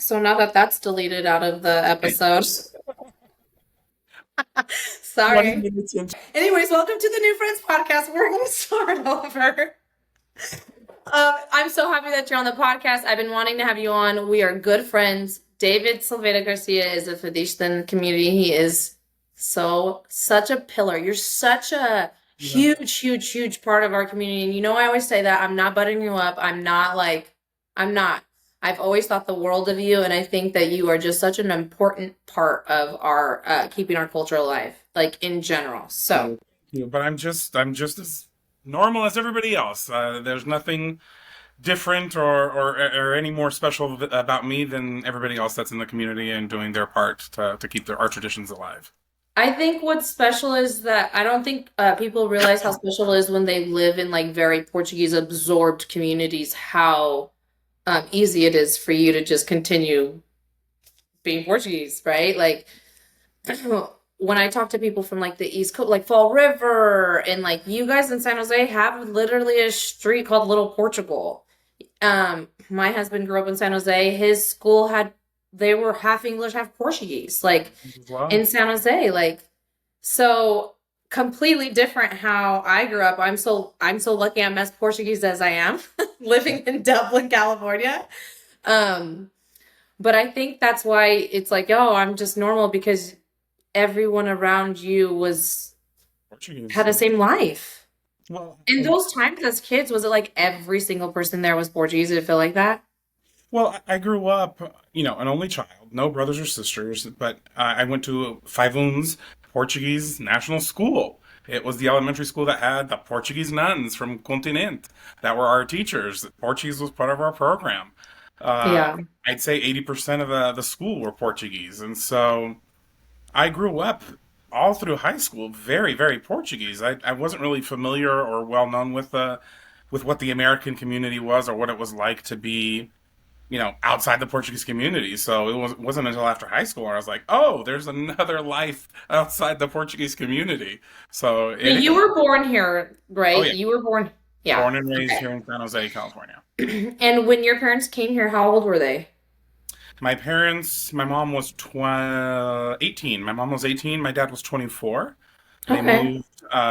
So now that that's deleted out of the episode, 20 sorry. minutes into Anyways, welcome to the New Friends podcast. We're going to start over. I'm so happy that you're on the podcast. I've been wanting to have you on. We are good friends. David Silveira Garcia is a Fadista in the community. He is such a pillar. You're such a yeah. huge part of our community. And I always say that I'm not butting you up. I'm not. I've always thought the world of you, and I think that you are just such an important part of our keeping our culture alive, like in general. So. But I'm just as normal as everybody else. There's nothing different or any more special about me than everybody else that's in the community and doing their part to keep our traditions alive. I think what's special is that I don't think people realize how special it is when they live in like very Portuguese absorbed communities, how easy it is for you to just continue being Portuguese, right? Like when I talk to people from like the East Coast, like Fall River, and like you guys in San Jose have literally a street called Little Portugal. My husband grew up in San Jose. His school they were half English, half Portuguese, like Wow. in San Jose, like so completely different how I grew up. I'm so lucky I'm as Portuguese as I am, living in Dublin, California. Um, but I think that's why it's like, oh, I'm just normal because everyone around you Portuguese. had the same life. Well, In those times as kids, was it like every single person there was Portuguese? Did it feel like that? I grew up, an only child, no brothers or sisters, but I went to Faivuns Portuguese National School. It was the elementary school that had the Portuguese nuns from Continente that were our teachers. Portuguese was part of our program. Uh, Yeah. I'd say 80% of the school were Portuguese. And so I grew up all through high school very, very Portuguese. I wasn't really familiar or well known with what the American community was or what it was like to be outside the Portuguese community. So it wasn't until after high school where I was like, oh, there's another life outside the Portuguese community. So But it you is. were born here, Oh right? yeah, You were born, yeah. born and raised Okay. here in San Jose, California. And when your parents came here, how old were they? My mom was 18. My mom was 18. My dad was 24. They Okay. moved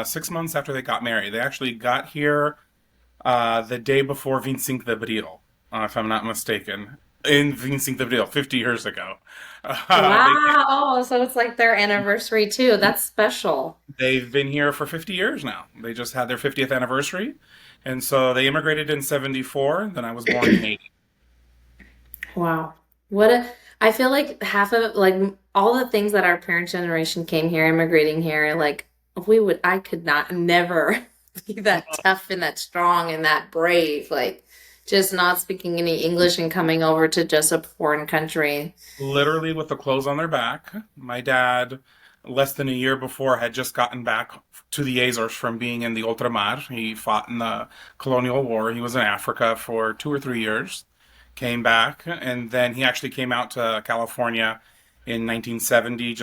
6 months after they got married. They actually got here the day before 25 de Abril, if I'm not mistaken. In 25 de Abril, 50 years ago. They Wow. Oh, so it's like their anniversary too. That's special. They've been here for 50 years now. They just had their 50th anniversary. And so they immigrated in 74. Then I was born in 80. Wow. I feel like half of like all the things that our parent generation came here, immigrating here, like I could not never be that tough and that strong and that brave, like just not speaking any English and coming over to just a foreign country. Literally with the clothes on their back. My dad, less than a year before, had just gotten back to the Azores from being in the Ultramar. He fought in the colonial war. He was in Africa for 2 or 3 years. Came back, and then he actually came out to California in 1970.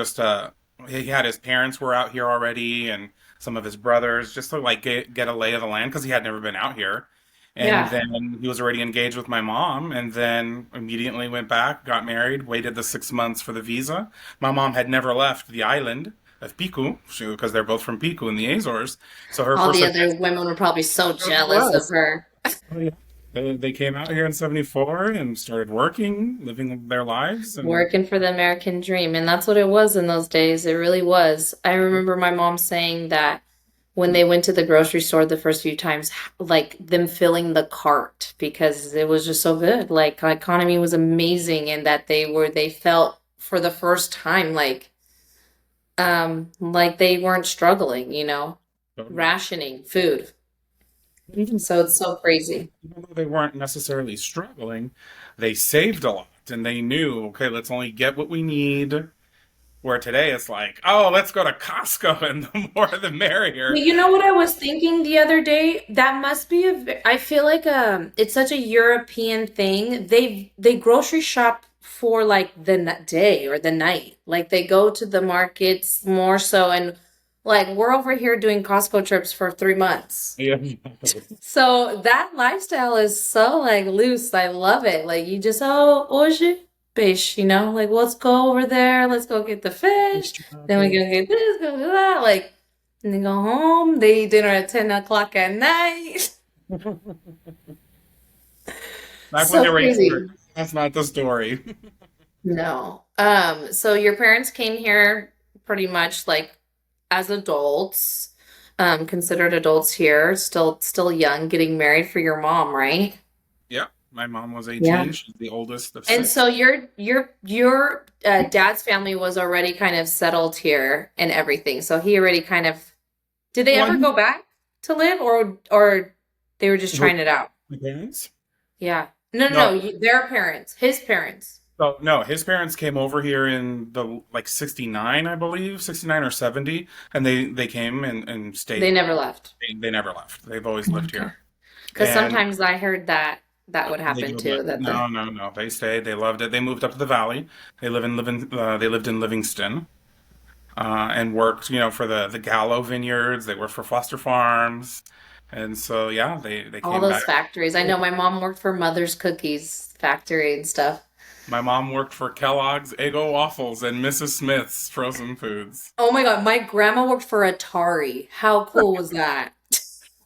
He had his parents were out here already, and some of his brothers, just to like get a lay of the land because he had never been out here. And Yeah. then he was already engaged with my mom, and then immediately went back, got married, waited the 6 months for the visa. My mom had never left the island of Pico, because they're both from Pico in the Azores. So her All first the adventure other women were probably so jealous of was. her. Oh, yeah. They came out here in 74 and started working, living their lives, and Working for the American dream. And that's what it was in those days. It really was. I remember my mom saying that when they went to the grocery store the first few times, like them filling the cart because it was just so good. Like our economy was amazing and that they felt for the first time like they weren't struggling, totally. rationing food. Even So it's so crazy. even though they weren't necessarily struggling, they saved a lot and they knew, okay, let's only get what we need. Where today it's like, oh, let's go to Costco and the more the merrier. Well, you know what I was thinking the other day? That must be I feel like it's such a European thing. They grocery shop for like the day or the night. Like they go to the markets more so, and like we're over here doing Costco trips for 3 months. Yeah. So that lifestyle is so like loose. I love it. Like you just, oh, hoje fish, you know? Like, let's go over there, let's go get the fish. Then we go get this, go do that. Like, and then go home. They eat dinner at 10 o'clock at night. Back when they So were crazy. younger. That's not the story. No. So your parents came here pretty much like as adults, considered adults here, still young, getting married for your mom, right? Yeah, my mom was Yeah. 18. She's the oldest of And six. so your dad's family was already kind of settled here and everything. So he already kind of did they ever One, go back to live or they were just who- trying it out? my parents? Yeah. No, no, no. No, Their parents, his parents. so no, his parents came over here in the like 69, I believe, 69 or 70, and they came and They stayed. never left. They never left. They've always lived Okay. here. Because And sometimes I heard that that would they happen go back. too. That the No, no, no. They stayed. They loved it. They moved up to the valley. They lived in Livingston. And worked, for the Gallo vineyards. They worked for Foster Farms, and so yeah, they all came those back. factories. I know my mom worked for Mother's Cookies factory and stuff. My mom worked for Kellogg's Eggo waffles and Mrs. Smith's frozen foods. Oh my God, my grandma worked for Atari. How cool was that?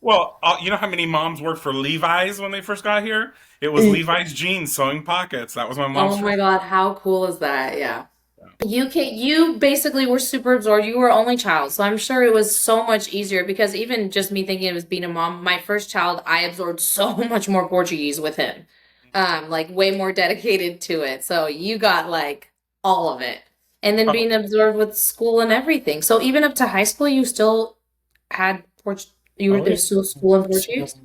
Well, you know how many moms worked for Levi's when they first got here? It was Levi's jeans sewing pockets. That was my mom's Oh my first. God, how cool is that? Yeah. You basically were super absorbed. You were only child, so I'm sure it was so much easier because even just me thinking it was being a mom, my first child, I absorbed so much more Portuguese with him. Like way more dedicated to it. So you got like all of it. And then Oh, being absorbed with school and everything. So even up to high school, you still had you were oh yeah. there's still school in So, Portuguese?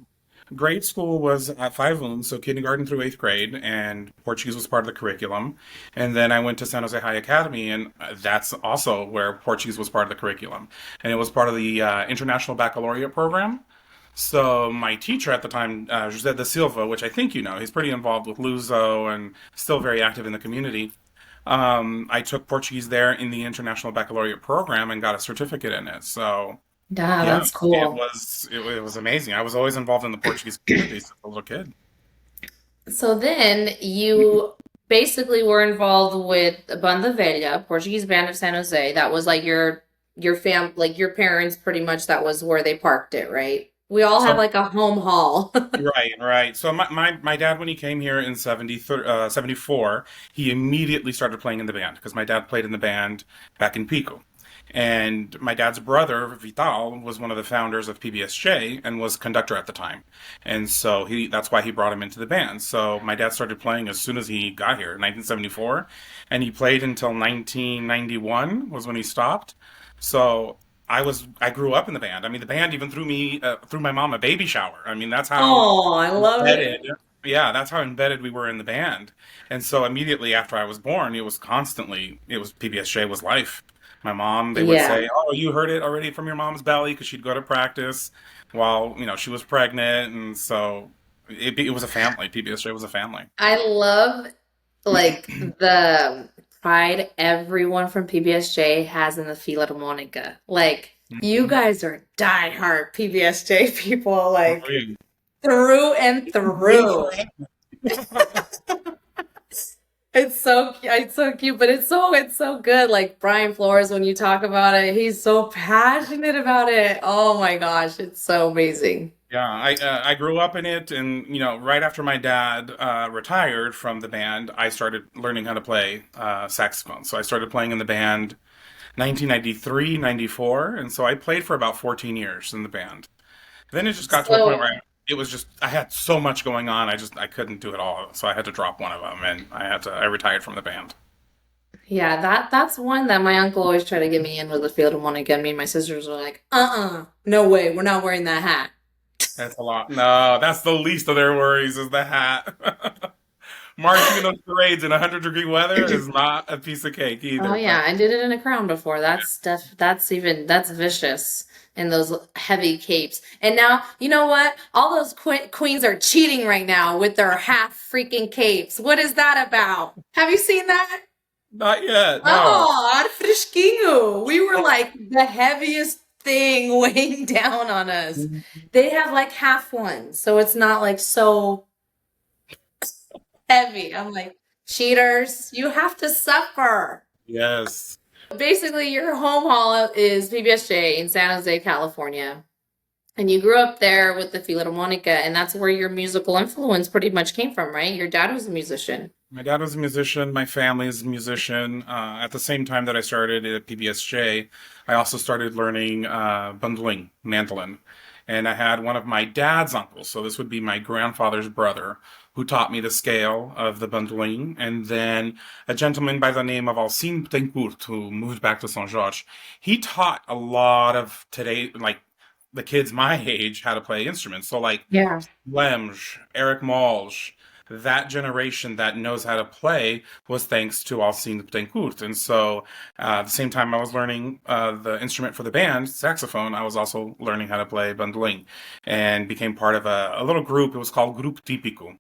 grade school was at five so kindergarten through eighth grade, and Portuguese was part of the curriculum. And then I went to San Jose High Academy, and that's also where Portuguese was part of the curriculum. And it was part of the International Baccalaureate program. So my teacher at the time, José da Silva, which I think you know, he's pretty involved with Luso and still very active in the community. I took Portuguese there in the International Baccalaureate program and got a certificate in it. So Yeah, yeah, that's cool. it was amazing. I was always involved in the Portuguese community since a little kid. So then you basically were involved with Banda Velha, Portuguese Band of San Jose. That was like your fam like your parents pretty much that was where they parked it, right? We all have So like a home hall. right, right. So my dad, when he came here in 74, he immediately started playing in the band because my dad played in the band back in Pico. And my dad's brother, Vital, was one of the founders of PBSJ and was conductor at the time. And so that's why he brought him into the band. So my dad started playing as soon as he got here, 1974, and he played until 1991 was when he stopped. So I grew up in the band. I mean, the band even threw my mom a baby shower. I mean, that's how Oh, I love it. embedded. Yeah, that's how embedded we were in the band. And so immediately after I was born, it was PBSJ was life. My mom, they would Yeah. say, "Oh, you heard it already from your mom's belly," because she'd go to practice while, she was pregnant. And so it was a family. PBSJ was a family. I love like the pride everyone from PBSJ has in the Philharmonica. Like you Mhm. guys are diehard PBSJ people, Oh, like yeah. through and Root for through. it. It's so cute, but it's so good. Like Brian Flores, when you talk about it, he's so passionate about it. Oh my gosh, it's so amazing. Yeah, I grew up in it, and right after my dad retired from the band, I started learning how to play saxophone. So I started playing in the band 1993, 94, and so I played for about 14 years in the band. Then it just got to a point So where it was just I had so much going on, I couldn't do it all, so I had to drop one of them, and I retired from the band. yeah, that's one that my uncle always tried to get me in with the Philharmonica. Me and my sisters were like, no way, we're not wearing that hat. That's a lot. No, that's the least of their worries is the hat. Marching in those parades in 100-degree weather is not a piece of cake Oh either, yeah, but. I did it in a crown before. That's vicious in those heavy capes. And now, you know what? All those queens are cheating right now with their half freaking capes. What is that about? Have you seen that? Not yet, no. Oh, ar fresquinho. We were like the heaviest thing weighing down on us. They have like half ones, so it's not like so heavy. I'm like, Cheaters, you have to suffer. Yes. Basically, your home hall is PBSJ in San Jose, California. And you grew up there with the Philharmonica, and that's where your musical influence pretty much came from, right? Your dad was a musician. My dad was a musician. My family's a musician. At the same time that I started at PBSJ, I also started learning bandolim, mandolin. And I had one of my dad's uncles, so this would be my grandfather's brother, who taught me the scale of the bandolim. And then a gentleman by the name of Alcine Betancourt, who moved back to Saint Georges, he taught a lot of today, like the kids my age, how to play instruments. So like Yeah. Lemge, Eric Malge, that generation that knows how to play was thanks to Alcine Betancourt. And so at the same time I was learning the instrument for the band, saxophone, I was also learning how to play bandolim and became part of a little group. It was called Grupo Típico.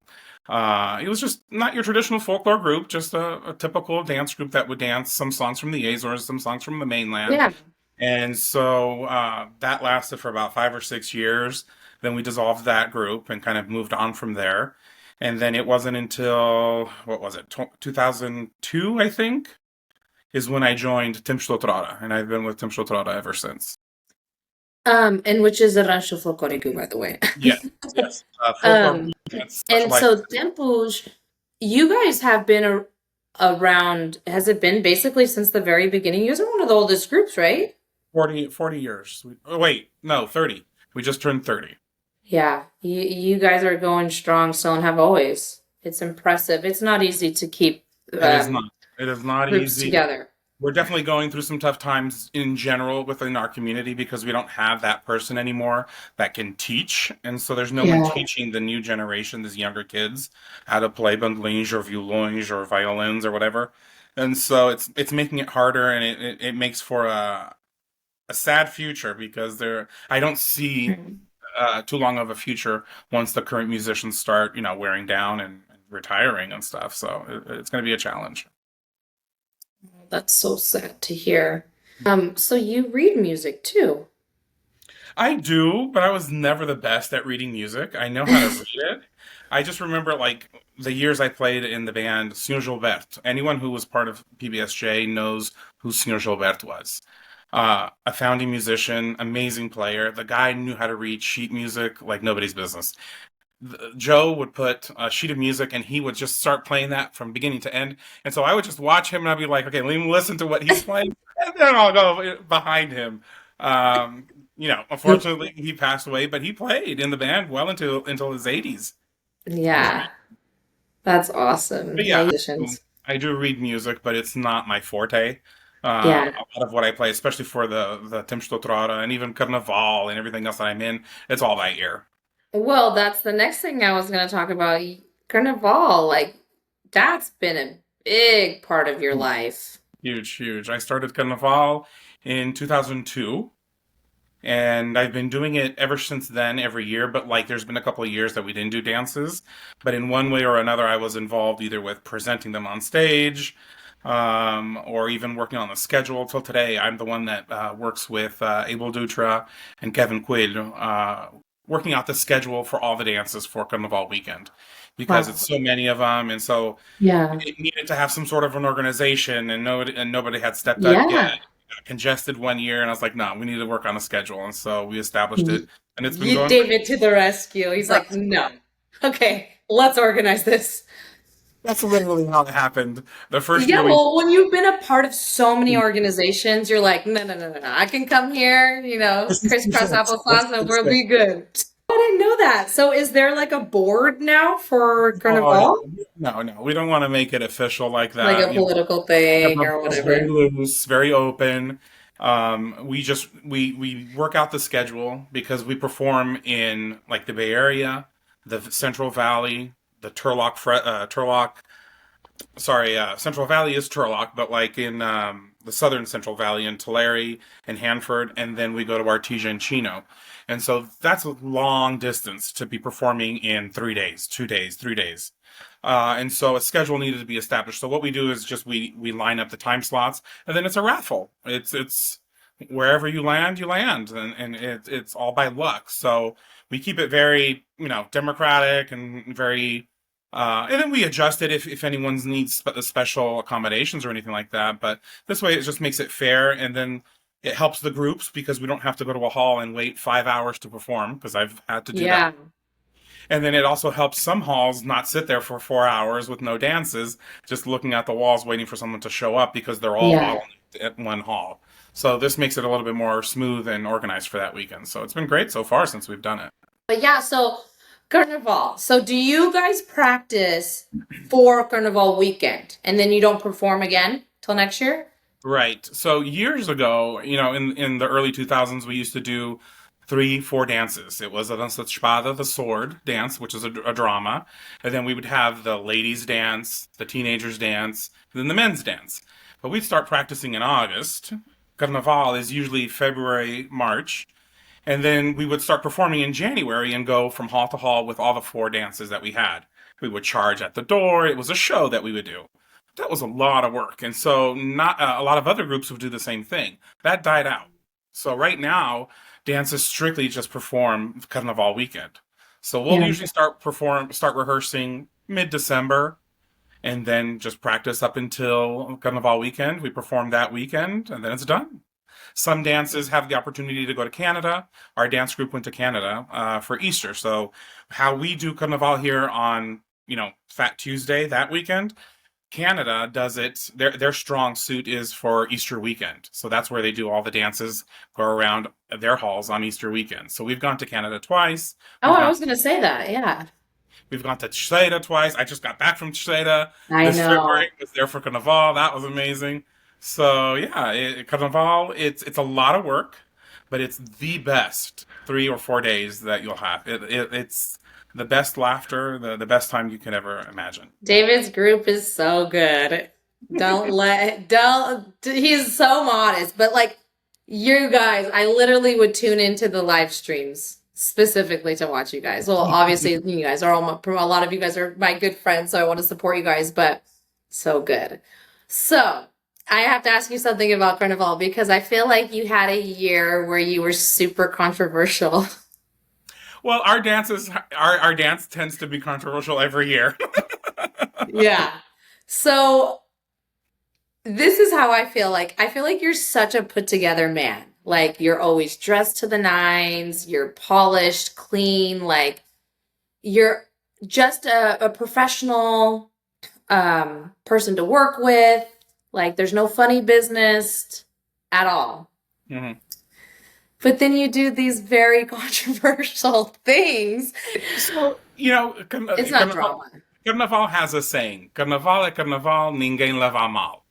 It was just not your traditional folklore group, just a typical dance group that would dance some songs from the Azores, some songs from the mainland. Yeah. And so that lasted for about 5 or 6 years. Then we dissolved that group and kind of moved on from there. And then it wasn't until, what was it, 2002, I think, is when I joined Tim Slotrada. And I've been with Tim Slotrada ever since. And which is a rancho folclórico, by the way. Yes, yes. Folklore um, that's and specialized. so Tempos, you guys have been around, has it been basically since the very beginning? You guys are one of the oldest groups, right? 40 years. Oh, wait, no, 30. We just turned 30. Yeah, you guys are going strong still and have always. It's impressive. It's not easy to keep It is not. It is not groups easy. together. We're definitely going through some tough times in general within our community because we don't have that person anymore that can teach. And so there's no one Yeah. teaching the new generation, these younger kids, how to play bandolins or violons or violins or whatever. And so it's making it harder and it makes for a sad future because I don't see too long of a future once the current musicians start, wearing down and retiring and stuff. So it's going to be a challenge. That's so sad to hear. So you read music too. I do, but I was never the best at reading music. I know how to read it. I just remember like the years I played in the band Senor Gilbert. Anyone who was part of PBSJ knows who Senor Gilbert was. A founding musician, amazing player. The guy knew how to read sheet music like nobody's business. Joe would put a sheet of music and he would just start playing that from beginning to end. And so I would just watch him and I'd be like, okay, let me listen to what he's playing. And then I'll go behind him. Unfortunately he passed away, but he played in the band well until his 80s. Yeah, that's awesome. But Yeah, yeah, musicians. I do read music, but it's not my forte. Yeah. A lot of what I play, especially for the Tim Stotrada and even Carnaval and everything else that I'm in, it's all by ear. Well, that's the next thing I was going to talk about. Carnaval, like that's been a big part of your life. Huge, huge. I started Carnaval in 2002, and I've been doing it ever since then, every year. But like, there's been a couple of years that we didn't do dances, but in one way or another, I was involved either with presenting them on stage, or even working on the schedule. Till today, I'm the one that works with Abel Dutra and Kevin Quid, working out the schedule for all the dances for Carnival weekend because Wow. it's so many of them, and so Yeah. it needed to have some sort of an organization, and nobody had stepped up yet. Yeah. It got congested one year, and I was like, no, we need to work on a schedule, and so we established it, and it's been going David to the rescue. He's like, great. no. Okay, let's organize this. That's literally how it happened. The first Yeah, year we well, when you've been a part of so many organizations, you're like, no, no, no, no, no. I can come here, this is too crisscross fixed. Let's applesauce, and fix we'll it. be good. I didn't know that. So, is there like a board now for Oh no, Carnival? no, no. We don't want to make it official like Like that. a political thing or It's very whatever? loose, very open. We work out the schedule because we perform in like the Bay Area, the Central Valley, the Turlock. Sorry, Central Valley is Turlock, but like in the southern Central Valley in Tulare and Hanford, and then we go to Artesia and Chino. And so that's a long distance to be performing in 3 days, 2 days, 3 days. And so a schedule needed to be established. So what we do is just we line up the time slots, and then it's a raffle. It's wherever you land, and it's all by luck. So we keep it very democratic and very And then we adjust it if anyone needs special accommodations or anything like that. But this way, it just makes it fair, and then it helps the groups because we don't have to go to a hall and wait 5 hours to perform because I've had to do that. Yeah. And then it also helps some halls not sit there for 4 hours with no dances, just looking at the walls waiting for someone to show up because they're all Yeah. bottlenecked at one hall. So this makes it a little bit more smooth and organized for that weekend. So it's been great so far since we've done it. But yeah, so Carnival. So do you guys practice for Carnival weekend and then you don't perform again till next year? Right. So years ago, in the early 2000s, we used to do three, four dances. It was a dança de espada, the sword dance, which is a drama. And then we would have the ladies dance, the teenagers dance, and then the men's dance. But we'd start practicing in August. Carnaval is usually February, March. And then we would start performing in January and go from hall to hall with all the four dances that we had. We would charge at the door. It was a show that we would do. That was a lot of work. And so not a lot of other groups would do the same thing. That died out. So right now, dances strictly just perform Carnival weekend. So we'll Yeah. usually start rehearsing mid-December and then just practice up until Carnival weekend. We perform that weekend and then it's done. Some dances have the opportunity to go to Canada. Our dance group went to Canada for Easter. So how we do Carnival here on, Fat Tuesday that weekend, Canada does it. Their strong suit is for Easter weekend. So that's where they do all the dances, go around their halls on Easter weekend. So we've gone to Canada twice. Oh, We've I gone was gonna say that. Yeah. we've gone to Chile twice. I just got back from Chile I this know. February. Was there for Carnival. That was amazing. So yeah, Carnival. It's a lot of work, but it's the best 3 or 4 days that you'll have. It's the best laughter, the best time you can ever imagine. David's group is so good. Don't, he's so modest, but like you guys, I literally would tune into the live streams specifically to watch you guys. Well, obviously, you guys are all a lot of you guys are my good friends, so I want to support you guys, but so good. So, I have to ask you something about Carnival because I feel like you had a year where you were super controversial. Well, our dance tends to be controversial every year. Yeah. So, this is how I feel like. I feel like you're such a put together man. Like you're always dressed to the nines, you're polished, clean, like you're just a professional person to work with. Like there's no funny business at all. Mhm. But then you do these very controversial things. So, It's not drama. Carnaval has a saying: Carnaval é Carnaval, ninguém leva a mal.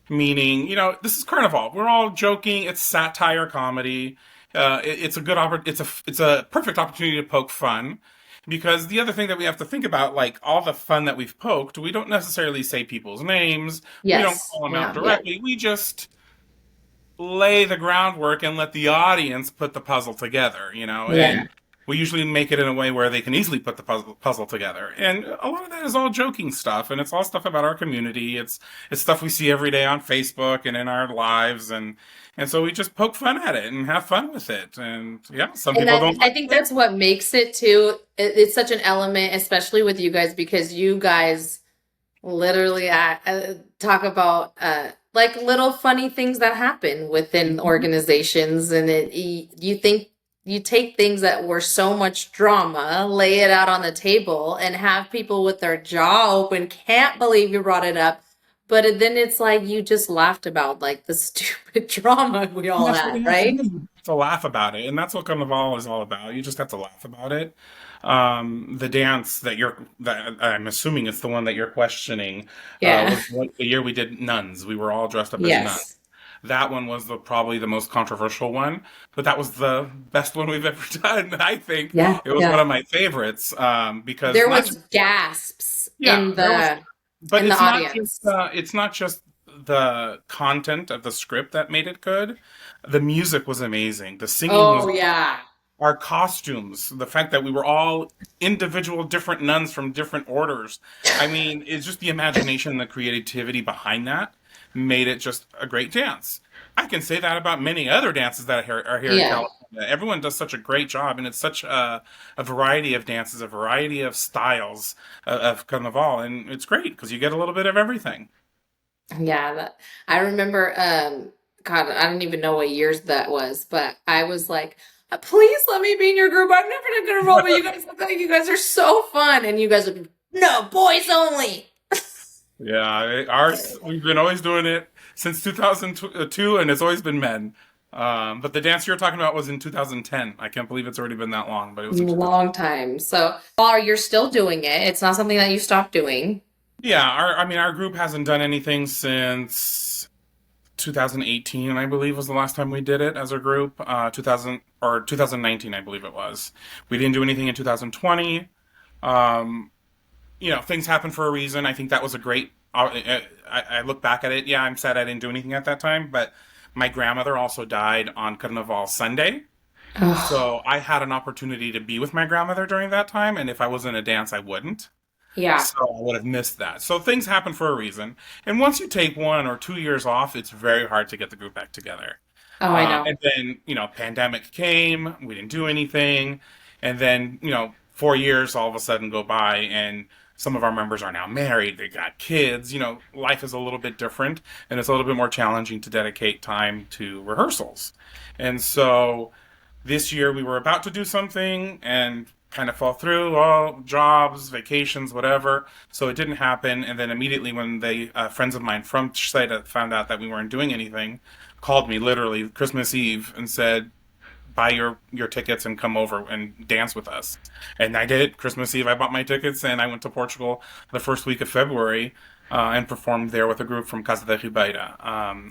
Meaning, this is Carnival. We're all joking. It's satire comedy. It's a it's a perfect opportunity to poke fun. Because the other thing that we have to think about, like all the fun that we've poked, we don't necessarily say people's names. We don't Yes. call them out Yeah. Yeah. directly. We just lay the groundwork and let the audience put the puzzle together, Yeah. and we usually make it in a way where they can easily put the puzzle together. And a lot of that is all joking stuff, and it's all stuff about our community. It's stuff we see every day on Facebook and in our lives, and so we just poke fun at it and have fun with it. And yeah, some And people don't I like think it. that's what makes it too. It's such an element, especially with you guys, because you guys literally talk about like little funny things that happen within organizations, and you think you take things that were so much drama, lay it out on the table, and have people with their jaw open, can't believe you brought it up. But then it's like you just laughed about like the stupid drama we And all that's what had, we have to right? do. You have to laugh about it, and that's what Carnival is all about. You just have to laugh about it. The dance that I'm assuming it's the one that you're questioning Yeah. was the year we did nuns. We were all dressed up as nuns. Yes. That one was probably the most controversial one, but that was the best one we've ever done. I think Yeah. it was one Yeah. of my favorites because There not was just gasps yeah, there was, but in the audience. it's not just the content of the script that made it good. The music was amazing. The singing was Oh yeah. our costumes, the fact that we were all individual different nuns from different orders. I mean, it's just the imagination and the creativity behind that made it just a great dance. I can say that about many other dances that are here in Yeah. California. Yeah, everyone does such a great job, and it's such a variety of dances, a variety of styles of Carnaval, and it's great because you get a little bit of everything. Yeah, I remember, God, I don't even know what years that was, but I was like, please let me be in your group. I've never done Carnival, but you guys look like you guys are so fun. And you guys are, no, boys only. Yeah, ours, we've been always doing it since 2002, and it's always been men. But the dance you're talking about was in 2010. I can't believe it's already been that long, but it was in 2010. Long time. So, or you're still doing it. It's not something that you stopped doing. Yeah, I mean, our group hasn't done anything since 2018, I believe, was the last time we did it as a group. 2000 or 2019, I believe it was. We didn't do anything in 2020. Um, Things happen for a reason. I think that was a great. I look back at it. Yeah, I'm sad I didn't do anything at that time, but my grandmother also died on Carnaval Sunday. Oh, So I had an opportunity to be with my grandmother during that time, and if I was in a dance, I wouldn't. yeah. So I would have missed that. So things happen for a reason. And once you take 1 or 2 years off, it's very hard to get the group back together. Oh, I know. And then, pandemic came, we didn't do anything. And then, 4 years all of a sudden go by, and some of our members are now married, they got kids. Life is a little bit different, and it's a little bit more challenging to dedicate time to rehearsals. And so this year we were about to do something and kind of fall through, all jobs, vacations, whatever. So it didn't happen. And then immediately when they friends of mine from Chile found out that we weren't doing anything, called me literally Christmas Eve and said, buy your tickets and come over and dance with us. And I did. Christmas Eve, I bought my tickets and I went to Portugal the first week of February and performed there with a group from Casa de Ribeira,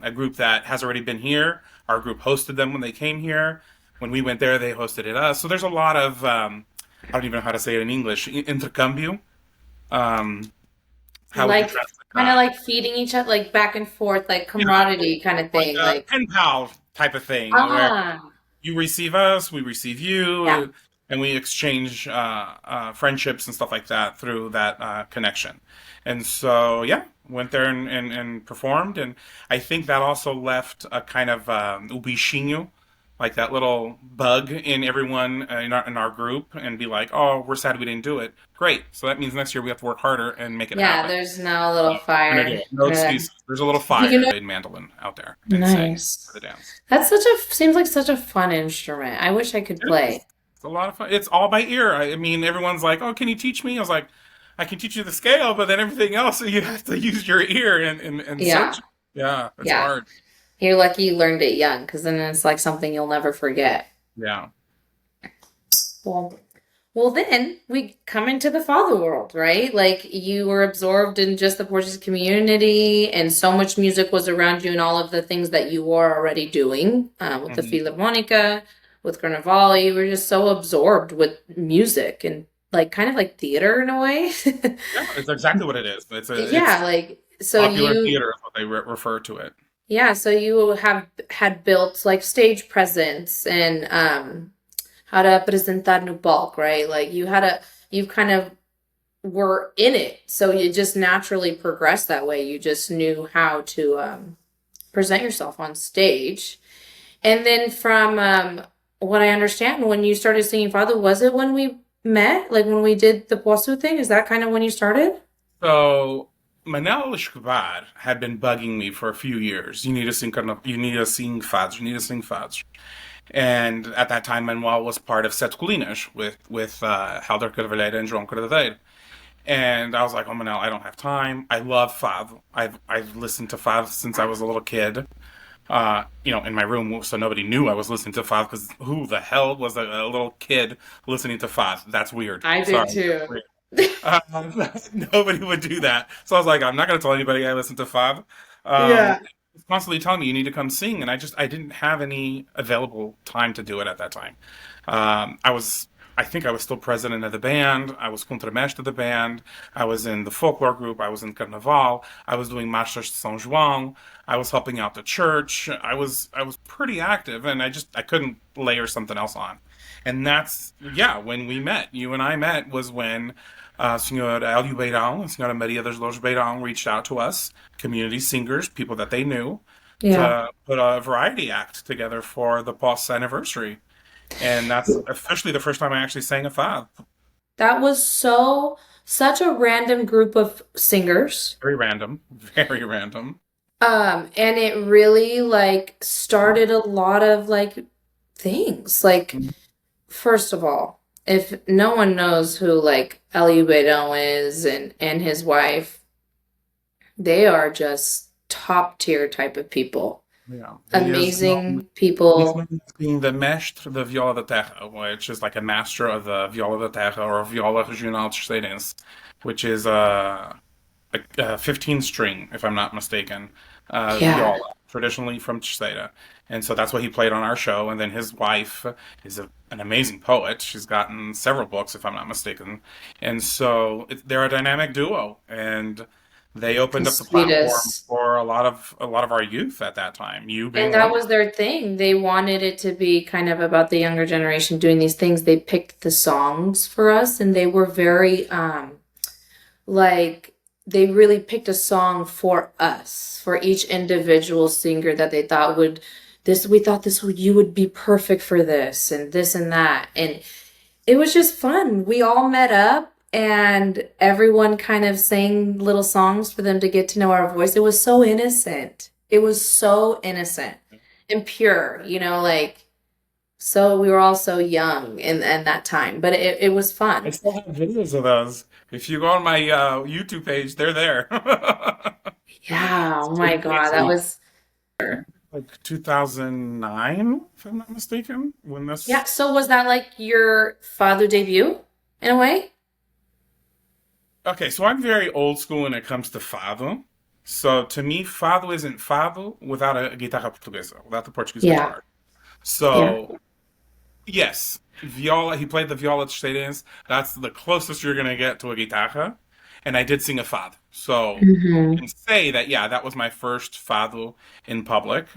a group that has already been here. Our group hosted them when they came here. When we went there, they hosted it us. So there's a lot of, I don't even know how to say it in English, intercambio. Um, how would you Like, translate kind of that? like feeding each other, like back and forth, like camaraderie kind of Like thing. a Like, pen pal type of thing where ah, you receive us, we receive yeah. you, and we exchange friendships and stuff like that through that connection. And so, yeah, went there and performed. And I think that also left a kind of o bichinho, like that little bug in everyone in our group, and be like, oh, we're sad we didn't do it. Great. So that means next year we have to work harder and make it Yeah, happen. there's no little So we're going to do fire. it. No Uh, excuses. There's a little you fire. can Played mandolin out there and sang for Nice. the dance. That's such a seems like such a fun instrument. I wish I could It is. play. It's a lot of fun. It's all by ear. I mean, everyone's like, "Oh, can you teach me?" I was like, "I can teach you the scale, but then everything else you have to use your ear and Yeah, search." Yeah, it's yeah. hard. You're lucky you learned it young, because then it's like something you'll never forget. Yeah. Well, well, then we come into the father world, right? Like you were absorbed in just the Portuguese community, and so much music was around you, and all of the things that you were already doing with the Hmm. Philharmonica, with Carnaval. You were just so absorbed with music and like kind of like theater in a way. Yeah, it's exactly what it is. It's Yeah, like so popular you theater is what they refer to it. yeah, so you have had built like stage presence and how to presentar no bulk, right? Like you kind of were in it. So you just naturally progressed that way. You just knew how to present yourself on stage. And then from what I understand, when you started singing Father, was it when we met? Like when we did the Poço thing? Is that kind of when you started? So Manel Escobar had been bugging me for a few years. You need to sing fads. You need to sing fads. And at that time, Manuel was part of Sete Colinas with Helder Carvalheira and João Cordeiro. And I was like, oh, Manel, I don't have time. I love fad. I've listened to fad since I was a little kid. In my room, so nobody knew I was listening to fad because who the hell was a little kid listening to fad? That's weird. I did Sorry. too. Nobody would do that. So I was like, I'm not going to tell anybody I listen to Fab. Yeah. He's constantly telling me you need to come sing, and I didn't have any available time to do it at that time. I think I was still president of the band. I was contramestre of the band. I was in the folklore group. I was in Carnaval. I was doing Marchas de São João. I was helping out the church. I was pretty active, and I couldn't layer something else on. And that's yeah, when we met. You and I met was when Senhor Hélio Beirão and Senhora Maria das Lourdes Beirão reached out to us, community singers, people that they knew, Yeah. to put a variety act together for the Pulse anniversary. And that's officially the first time I actually sang a fado. That was such a random group of singers. Very random, very random. And it really like started a lot of like things. Like, first of all, if no one knows who like Elie is and his wife, they are just top tier type of people. Yeah, Amazing he's people. known as being the mestre de viola da terra, which is like a master of the viola da terra or viola regional de Esteirense, which is a 15 string, if I'm not mistaken, Yeah. viola, traditionally from Terceira. And so that's what he played on our show. And then his wife is an amazing poet. She's gotten several books, if I'm not mistaken. And so they're a dynamic duo, and they The opened up the platform sweetest. for a lot of our youth at that time. You And being that one. was their thing. They wanted it to be kind of about the younger generation doing these things. They picked the songs for us and they were very like they really picked a song for us, for each individual singer that they thought would this we thought this would you would be perfect for this and that. And it was just fun. We all met up and everyone kind of sang little songs for them to get to know our voice. It was so innocent. It was so innocent and pure, like so we were all so young in that time, but it was I fun. still have videos of those. If you go on my YouTube page, they're there. Yeah, oh my God, that Crazy. was Like 2009, if I'm not mistaken, when yeah. this. So was that like your father debut in a way? Okay, so I'm very old school when it comes to fado. So to me, fado isn't fado without a guitarra portuguesa, without the Portuguese Yeah, guitar. yeah. So yes, viola. He played the viola Stradins. That's the closest you're gonna get to a guitarra. And I did sing a fado. So I Hmm. can say that yeah, that was my first fado in public.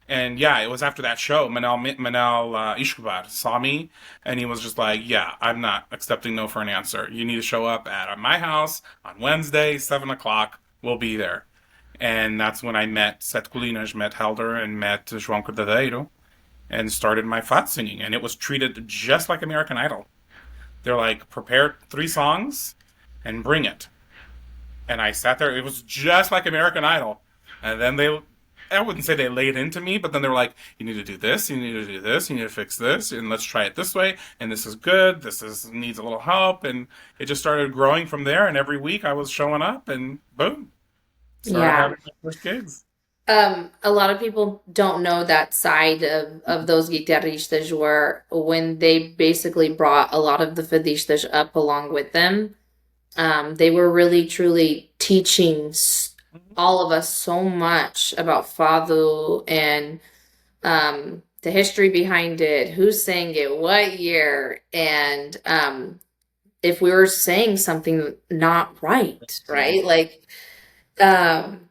And yeah, it was after that show. Manel Escobar saw me, and he was just like, "Yeah, I'm not accepting no for an answer. You need to show up at my house on Wednesday, 7 o'clock. We'll be there." And that's when I met Sete Colinas, met Helder, and met João Cordeiro, and started my fat singing. And it was treated just like American Idol. They're like, "Prepare 3 songs and bring it." And I sat there. It was just like American Idol. And then I wouldn't say they laid into me, but then they were like, you need to do this, you need to do this, you need to fix this, and let's try it this way. And this is good. This is needs a little help. And it just started growing from there. And every week I was showing up, and boom, started Yeah. having my first gigs. A lot of people don't know that side of those guitarristas where when they basically brought a lot of the fadistas up along with them, they were really truly teaching all of us so much about fado and the history behind it, who sang it, what year, and if we were saying something not right, right? Like um,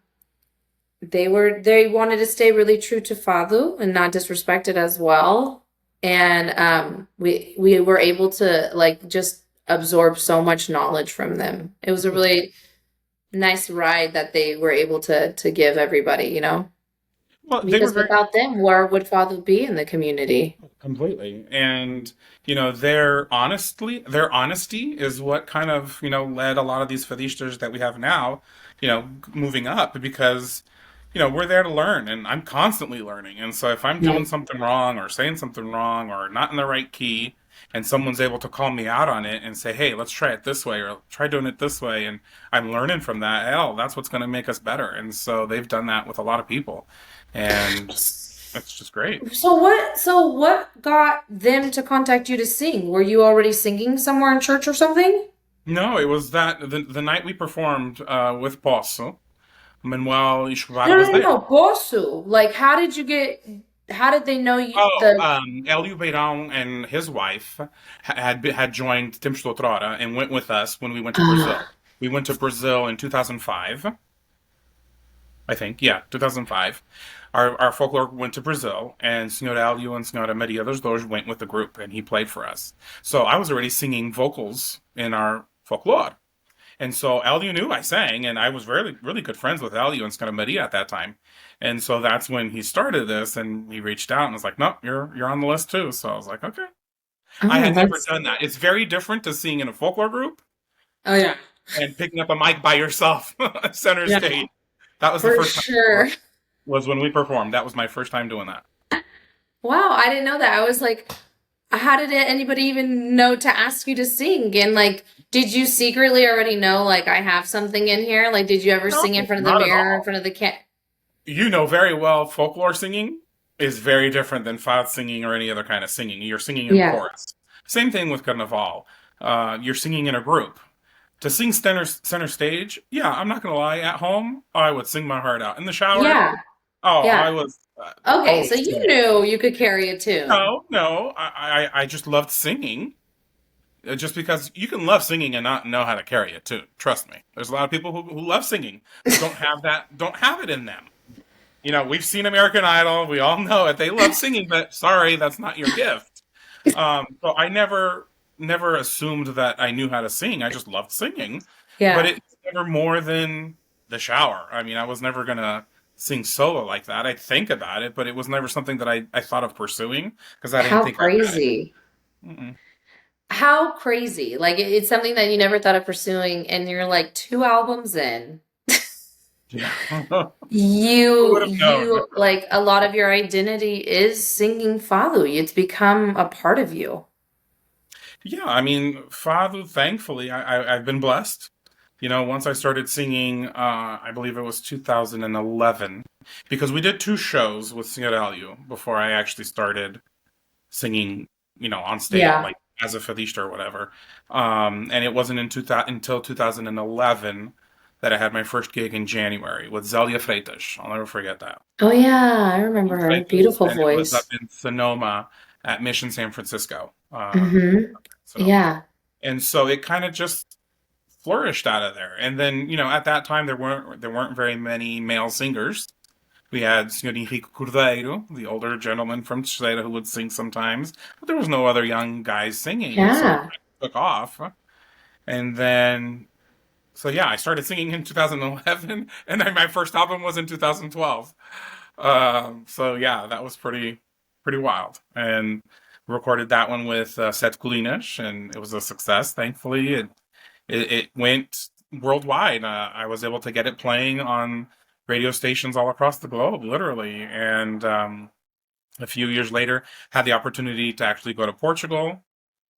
they wanted to stay really true to fado and not disrespect it as well. And we were able to like just absorb so much knowledge from them. It was a really nice ride that they were able to give everybody. Well, they were Because very without them, where would Father be in the community? completely. And, their honesty is what kind of, led a lot of these fadistas that we have now, moving up because, we're there to learn and I'm constantly learning. And so if I'm Yeah. doing something wrong or saying something wrong or not in the right key and someone's able to call me out on it and say, hey, let's try it this way or try doing it this way. And I'm learning from that. Hell, that's what's going to make us better. And so they've done that with a lot of people. And it's just great. So what got them to contact you to sing? Were you already singing somewhere in church or something? No, it was that the night we performed with Posso, Manuel Escobar No, no, was no, there. no. Bosu. Like, how did they know you, Oh, the, Hélio Beirão and his wife had joined Tempos de Outrora and went with us when we went to Brazil. ah, We went to Brazil in 2005, I think. Yeah, 2005. Our folklore went to Brazil, and Senhor Hélio and Senhora Maria dos Dores went with the group, and he played for us. So I was already singing vocals in our folklore. And so Elio knew I sang, and I was really, really good friends with Elio and Scott Maria at that time. And so that's when he started this, and he reached out and was like, "No, you're on the list too." So I was like, "Okay." I Oh, had never that's done that. It's very different to sing in a folklore group oh yeah. and picking up a mic by yourself center Yeah, stage. That was the for first time sure. was when we performed. That was my first time doing that. Wow, I didn't know that. I was like, how did anybody even know to ask you to sing? And like, did you secretly already know, like, I have something in here? Like, did you ever No, sing in front of the not at mirror, in all. front of the cat? You know very well folklore singing is very different than fado singing or any other kind of singing. You're singing in Yeah. chorus. Same thing with Carnaval. You're singing in a group. To sing center stage, yeah, I'm not gonna lie. At home, I would sing my heart out. In the shower, Yeah. oh, I Yeah. was Okay, so always you singing. knew you could carry a tune. No, no, I just loved singing. Just because you can love singing and not know how to carry it too. Trust me. There's a lot of people who love singing but don't have it in them. You know, we've seen American Idol. We all know it. They love singing, but sorry, that's not your gift. So I never assumed that I knew how to sing. I just loved singing, but Yeah. it's never more than the shower. I mean, I was never gonna sing solo like that. I'd think about it, but it was never something that I thought of pursuing because I didn't How think I had it. crazy. Mm-mm. How crazy. Like it's something that you never thought of pursuing and you're like 2 albums in. Yeah. Who You would have known? you like a lot of your identity is singing Falu. It's become a part of you. Yeah, I mean, Fado, thankfully, I've been blessed. You know, once I started singing, I believe it was 2011, because we did two shows with Senor Elio before I actually started singing, you know, on stage, Yeah. like as a Fadista or whatever. And it wasn't until 2011 that I had my first gig in January with Zélia Freitas. I'll never forget that. Oh yeah, I remember her. Freitas, Beautiful and it was up voice. in Sonoma at Mission San Francisco. Mm-hmm. Sonoma. Yeah. And so it kind of just flourished out of there. And then, you know, at that time there weren't very many male singers. We had Senor Henrique Cordeiro, the older gentleman from Terceira who would sing sometimes, but there was no other young guys singing, and so it Yeah. kind of took off. And then, so yeah, I started singing in 2011, and then my first album was in 2012. So yeah, that was pretty wild, and recorded that one with Seth Kulinish, and it was a success. Thankfully, it went worldwide. I was able to get it playing on radio stations all across the globe, literally. And a few years later, had the opportunity to actually go to Portugal.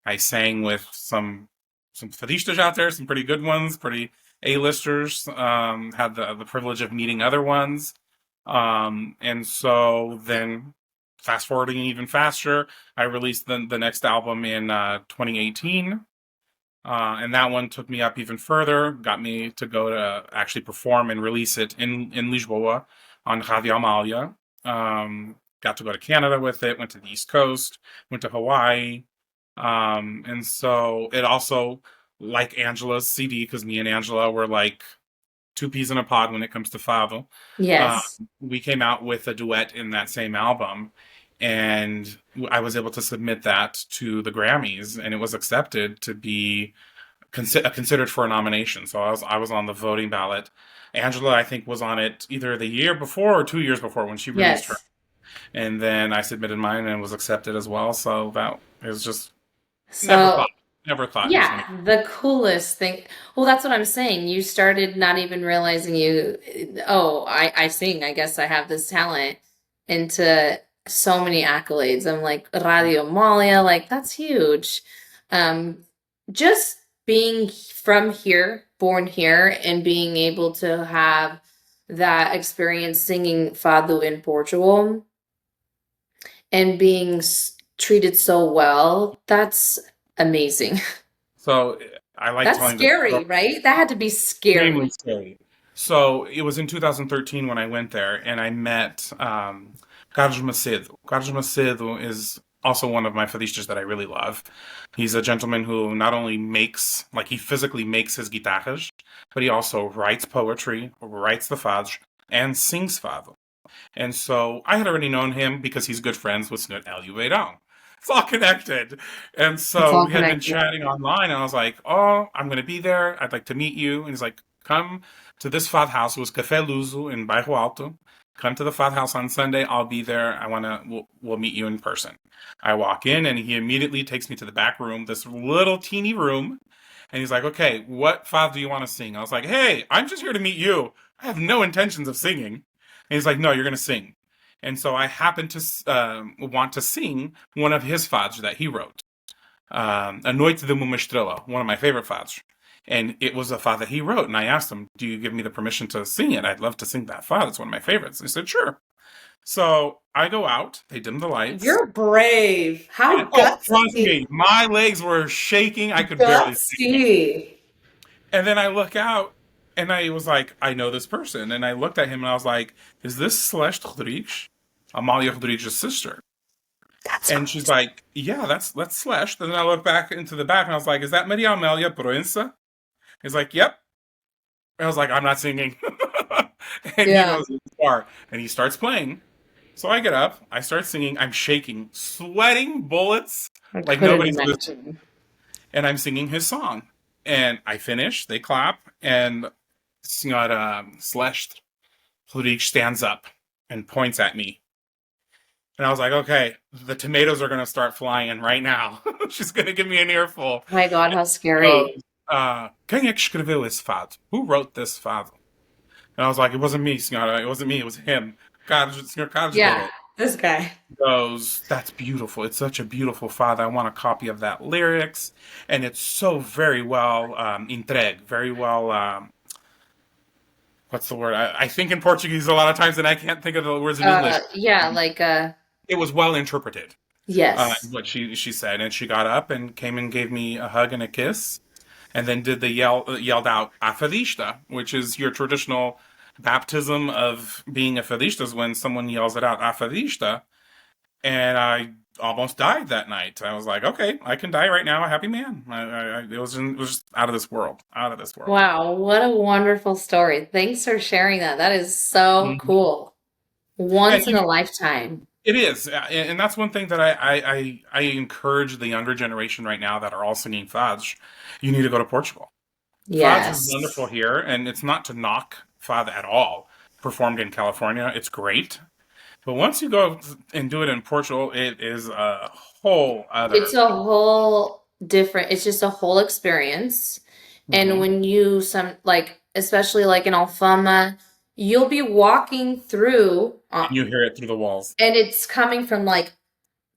I sang with some fadistas out there, some pretty good ones, pretty A-listers. Had the privilege of meeting other ones. And so then, fast forwarding even faster, I released the next album in 2018. And that one took me up even further, got me to go to actually perform and release it in Lisboa on Radio Amália. Got to go to Canada with it, went to the East Coast, went to Hawaii. And so it also, like Angela's CD, because me and Angela were like two peas in a pod when it comes to Fado. Yes. We came out with a duet in that same album, and I was able to submit that to the Grammys, and it was accepted to be considered for a nomination. So I was on the voting ballot. Angela, I think, was on it either the year before or 2 years before when she released her, Yes. and then I submitted mine and was accepted as well. So that is just never So thought, never thought it was going to. yeah, the coolest thing. Well, that's what I'm saying. You started not even realizing oh, I sing. I guess I have this talent into so many accolades. I'm like Radio Malia, like that's huge. Um, just being from here, born here, and being able to have that experience singing Fado in Portugal and being treated so well, that's amazing. So I like That's telling the story. scary, right? That had to be Extremely scary. scary. So it was in 2013 when I went there, and I met Carlos Macedo. Carlos Macedo is also one of my fadistas that I really love. He's a gentleman who not only makes, like he physically makes his guitarras, but he also writes poetry, writes the fados, and sings fado. And so I had already known him because he's good friends with Snut Elio Beirão. It's all connected. And It's so all we had been connected. chatting online, and I was like, "Oh, I'm going to be there. I'd like to meet you." And he's like, "Come to this fad house. It was Café Luso in Bairro Alto. Come to the fad house on Sunday. I'll be there. We'll meet you in person." I walk in, and he immediately takes me to the back room, this little teeny room. And he's like, "Okay, what fad do you want to sing?" I was like, "Hey, I'm just here to meet you. I have no intentions of singing." And he's like, "No, you're going to sing." And so I happened to want to sing one of his fads that he wrote, A Noite de uma Estrela, one of my favorite fads. And it was a fad that he wrote. And I asked him, "Do you give me the permission to sing it? I'd love to sing that fad. It's one of my favorites." He said, "Sure." So I go out, they dim the lights. You're brave. How And, oh, trust gutsy. me, my legs were shaking. I could barely sing. Gutsy. And then I look out and I was like, I know this person. And I looked at him and I was like, "Is this Celeste Rodrigues? Amalia Rodrigues' sister?" That's And she's like, "Yeah, that's Celeste." And then I look back into the back and I was like, "Is that Maria Amelia Proença?" He's like, "Yep." And I was like, "I'm not singing." And he yeah. goes, "You are." And he starts playing. So I get up, I start singing, I'm shaking, sweating bullets I like couldn't nobody's business. imagine. And I'm singing his song. And I finish, they clap, and Senhora Celeste Rodrigues stands up and points at me. And I was like, "Okay, the tomatoes are going to start flying right now." She's going to give me an earful. Oh my God, And how she goes, scary. "Quem é que escreveu esse fado? Who wrote this fado?" And I was like, "It wasn't me, Senhora. It wasn't me. It was him. Senhor Carlos did Yeah, it." this guy. Goes, "That's beautiful. It's such a beautiful fado. I want a copy of that lyrics." And it's so very well entregue, very well, what's the word? I think in Portuguese a lot of times, and I can't think of the words in English. Yeah, like It was well interpreted, yes. what she said. And she got up and came and gave me a hug and a kiss, and then did the yelled out "A Fadista," which is your traditional baptism of being a Fadista, is when someone yells it out, "A Fadista." And I almost died that night. I was like, "Okay, I can die right now, a happy man." It was just out of this world, out of this world. Wow, what a wonderful story. Thanks for sharing that. That is so Mhm. cool. And Once in you know, a lifetime. it is, and that's one thing that I encourage the younger generation right now that are all singing fads. You need to go to Portugal. Fads is wonderful Yes. here, and it's not to knock fad at all. Performed in California, it's great. But once you go and do it in Portugal, it is a whole It's other. a whole different, it's just a whole experience. And Hmm. when you some like especially like in Alfama, you'll be walking through And you hear it through the walls. and it's coming from like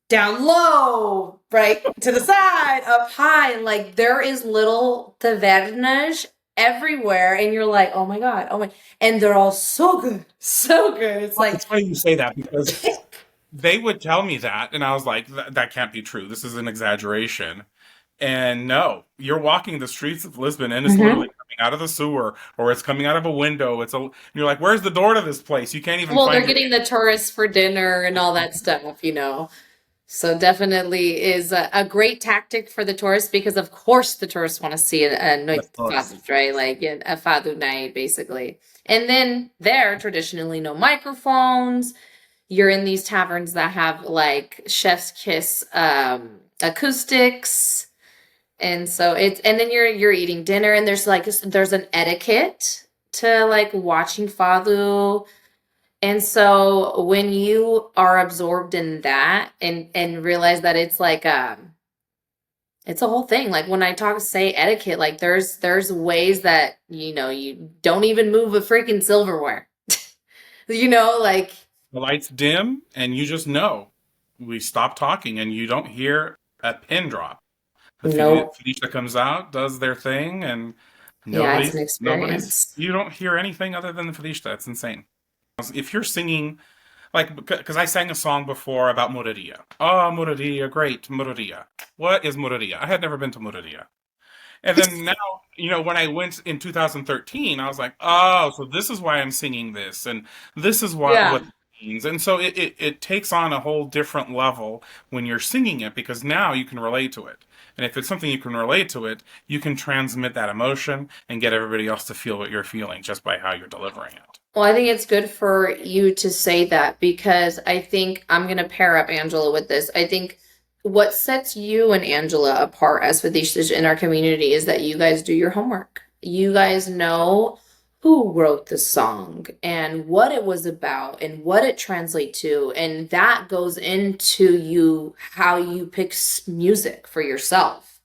down low, right to the side, up high. Like there is little tavernas everywhere, and you're like, oh my god, oh my, and they're all so good, so good. It's Well, like, it's funny you say that because they would tell me that, and I was like, That can't be true. This is an exaggeration." And no, you're walking the streets of Lisbon, and it's literally Mhm. coming out of the sewer, or it's coming out of a window. You're like, "Where's the door to this place?" You can't even Well, find they're your getting the tourists for dinner and all that stuff, you know. So definitely is a great tactic for the tourists because of course the tourists want to see a way. noite Of de course. fados, right? Like yeah, a fado night basically. And then there traditionally no microphones. You're in these taverns that have like chef's kiss acoustics. And so it's and then you're eating dinner and there's an etiquette to like watching fado, and so when you are absorbed in that and realize that it's like it's a whole thing. Like when I talk say etiquette, like there's ways that you know you don't even move a freaking silverware. You know, like The lights dim, and you just know. We stop talking, and you don't hear a pin drop. The nope. Felicia comes out, does their thing, and Yeah, it's an nobody's. experience. You don't hear anything other than the Felicia. It's insane. If you're singing, like, because I sang a song before about Moraria. Oh, Moraria, great, Moraria. What is Moraria? I had never been to Moraria. And then now, when I went in 2013, I was like, "Oh, so this is why I'm singing this, and this is what Yeah. it means." And so it takes on a whole different level when you're singing it because now you can relate to it. And if it's something you can relate to it, you can transmit that emotion and get everybody else to feel what you're feeling just by how you're delivering it. Well, I think it's good for you to say that because I think I'm going to pair up Angela with this. I think what sets you and Angela apart as Fadistas in our community is that you guys do your homework. You guys know who wrote the song and what it was about and what it translates to, and that goes into you how you pick music for yourself.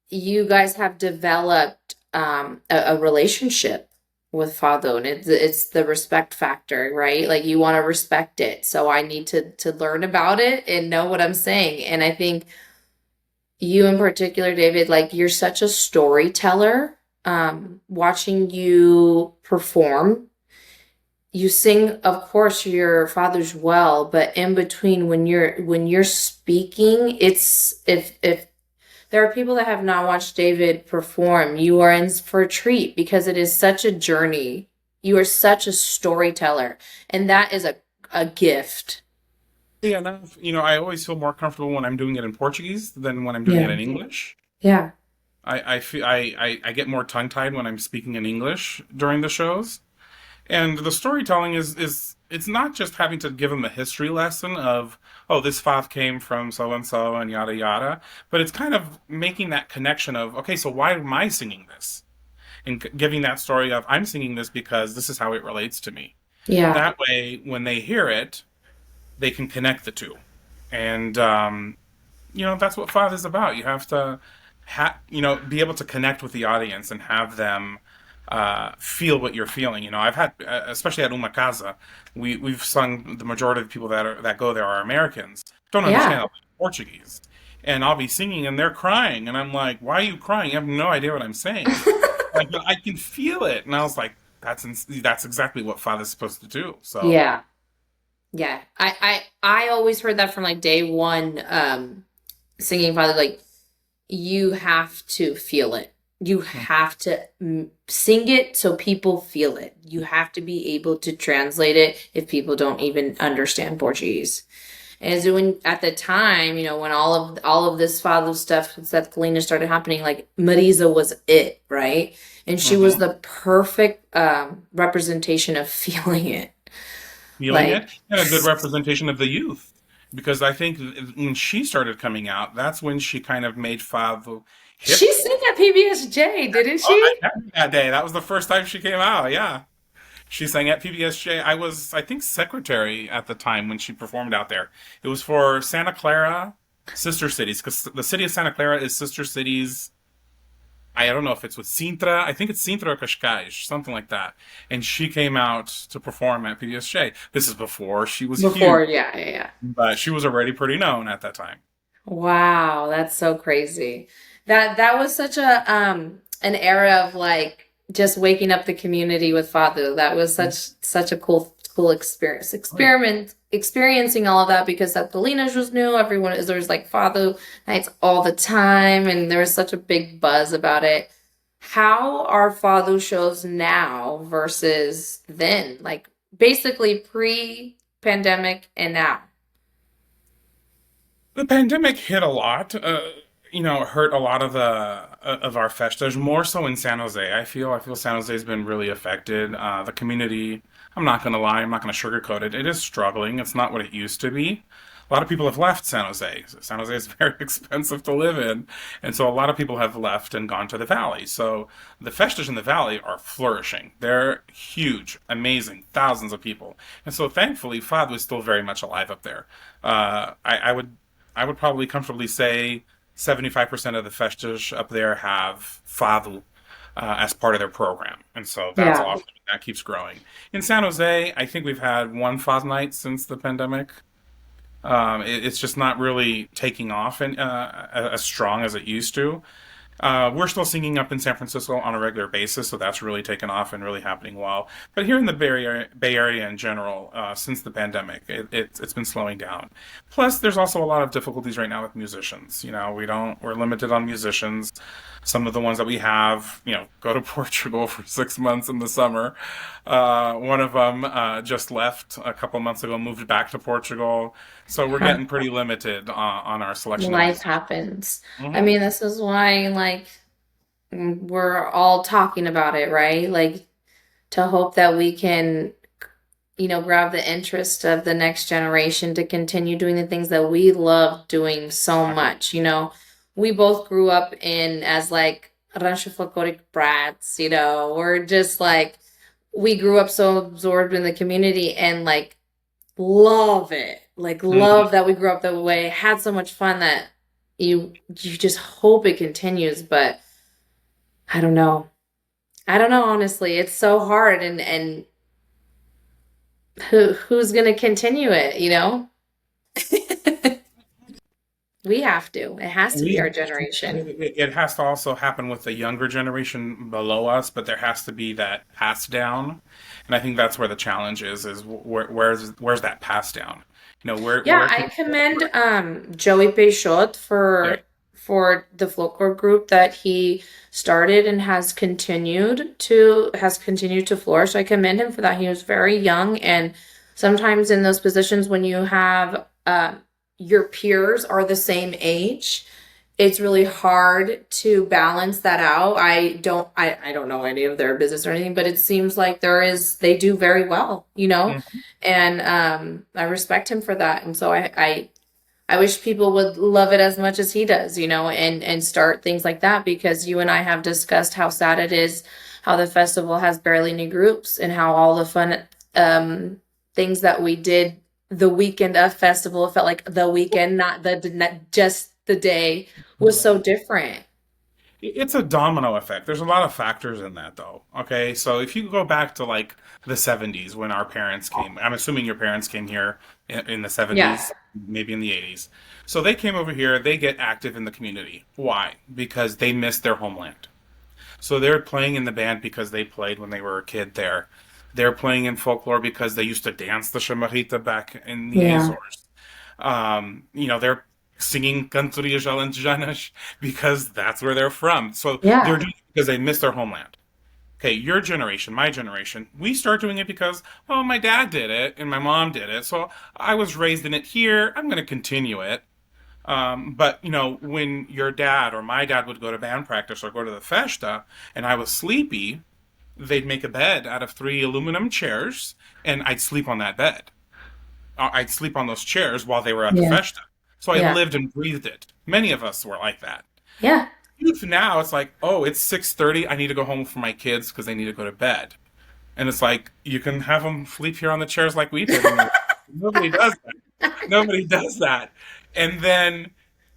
You guys have developed a relationship with Fado, and it's the respect factor, right? Like you want to respect it. So I need to learn about it and know what I'm saying. And I think you in particular, David, like you're such a storyteller. Watching you perform, you sing, of course, your father's well, but in between when you're speaking, it's if there are people that have not watched David perform, you are in for a treat because it is such a journey. You are such a storyteller, and that is a gift. Yeah, no, I always feel more comfortable when I'm doing it in Portuguese than when I'm doing it Yeah. in English. Yeah. I feel I get more tongue tied when I'm speaking in English during the shows. And the storytelling is it's not just having to give them a history lesson of, oh, this fath came from so and so and yada yada, but it's kind of making that connection of, okay, so why am I singing this? And giving that story of, I'm singing this because this is how it relates to me. Yeah. That way, when they hear it, they can connect the two. And that's what fath is about. You have to be able to connect with the audience and have them feel what you're feeling. I've had, especially at Uma Casa, we've sung, the majority of the people that go there are Americans, don't understand Yeah. a lot of Portuguese, and I'll be singing and they're crying, and I'm like, "Why are you crying? You have no idea what I'm saying." Like, but I can feel it, and I was like, "That's exactly what Father's supposed to do." So Yeah. Yeah. I always heard that from like day one, singing father, like you have to feel it. You have to sing it so people feel it. You have to be able to translate it if people don't even understand Portuguese. And so when at the time, when all of this father stuff with Seth Kalina started happening, like Marisa was it, right? And she was mhm. the perfect representation of feeling it. Feeling Like it, and a good representation of the youth. Because I think when she started coming out, that's when she kind of made Fado hip. she sang at PBSJ, didn't Oh, I she? met her that day. That was the first time she came out. Yeah. She sang at PBSJ. I was, I think, secretary at the time when she performed out there. It was for Santa Clara Sister Cities, because the city of Santa Clara is Sister Cities. I don't know if it's with Sintra. I think it's Sintra or Cascais, something like that. And she came out to perform at PBSJ. This is before she was huge, Before, yeah, yeah, yeah. but she was already pretty known at that time. Wow, that's so crazy. That was such a an era of like just waking up the community with Fadu. That was such a cool experience. Oh, yeah. Experiencing all of that because Saptolinas was new. Everyone is there was like Fadu nights all the time, and there was such a big buzz about it. How are Fadu shows now versus then? Like basically pre-pandemic and now. The pandemic hit a lot. Hurt a lot of our festas, more so in San Jose. I feel San Jose's been really affected. The community, I'm not gonna lie, I'm not gonna sugarcoat it. It is struggling. It's not what it used to be. A lot of people have left San Jose. San Jose is very expensive to live in, and so a lot of people have left and gone to the valley. So the festas in the valley are flourishing. They're huge, amazing, thousands of people, and so thankfully, Fado is still very much alive up there. I would probably comfortably say 75% of the festas up there have Fado as part of their program. And so that's Yeah. awesome. That keeps growing. In San Jose, I think we've had one Fado night since the pandemic. It's just not really taking off as strong as it used to. We're still singing up in San Francisco on a regular basis, so that's really taken off and really happening well. But here in the Bay Area in general, since the pandemic, it's been slowing down. Plus, there's also a lot of difficulties right now with musicians. We're limited on musicians. Some of the ones that we have, go to Portugal for 6 months in the summer. One of them just left a couple months ago, moved back to Portugal. So we're getting pretty limited on our selection of Life musicians. happens. I Hmm. mean, this is why, like, we're all talking about it, right? Like, to hope that we can grab the interest of the next generation to continue doing the things that we love doing so much. We both grew up in as like rancho folkloric brats, we're just like, we grew up so absorbed in the community and like love it. Like Mhm. love that we grew up that way, had so much fun that you just hope it continues, but I don't know. I don't know, honestly. It's so hard and who's gonna continue it? We have to. It has to be We our generation. it has to also happen with the younger generation below us, but there has to be that pass down, and I think that's where the challenge is where's that pass down? Yeah, Where I can commend Joey Peixoto yeah. for the folklore group that he started and has continued to flourish. I commend him for that. He was very young, and sometimes in those positions when you have your peers are the same age, it's really hard to balance that out. I don't know any of their business or anything, but it seems like they do very well, Mhm. and I respect him for that. And so I wish people would love it as much as he does, and start things like that, because you and I have discussed how sad it is how the festival has barely any groups, and how all the fun things that we did the weekend of festival felt like the weekend, not just the day, was so different. It's a domino effect. There's a lot of factors in that, though. Okay, so if you go back to like the 70s when our parents came, I'm assuming your parents came here in the Yeah. 70s, maybe in the 80s. So they came over here, they get active in the community. Why? Because they miss their homeland. So they're playing in the band because they played when they were a kid there. They're playing in folklore because they used to dance the chamarrita back in the Yeah. Azores. They're singing Cantorias Alentejanas because that's where they're from. So they're Yeah. doing it because they miss their homeland. Okay, your generation, my generation, we start doing it because, well, my dad did it and my mom did it. So I was raised in it here. I'm going to continue it. But when your dad or my dad would go to band practice or go to the festa, and I was sleepy, they'd make a bed out of three aluminum chairs, and I'd sleep on that bed. I'd sleep on those chairs while they were at the Yeah. festa. So I Yeah. lived and breathed it. Many of us were like that. Yeah. Youth now, it's like, oh, it's 6:30. I need to go home for my kids because they need to go to bed. And it's like you can have them sleep here on the chairs like we did. And nobody does that. Nobody does that. And then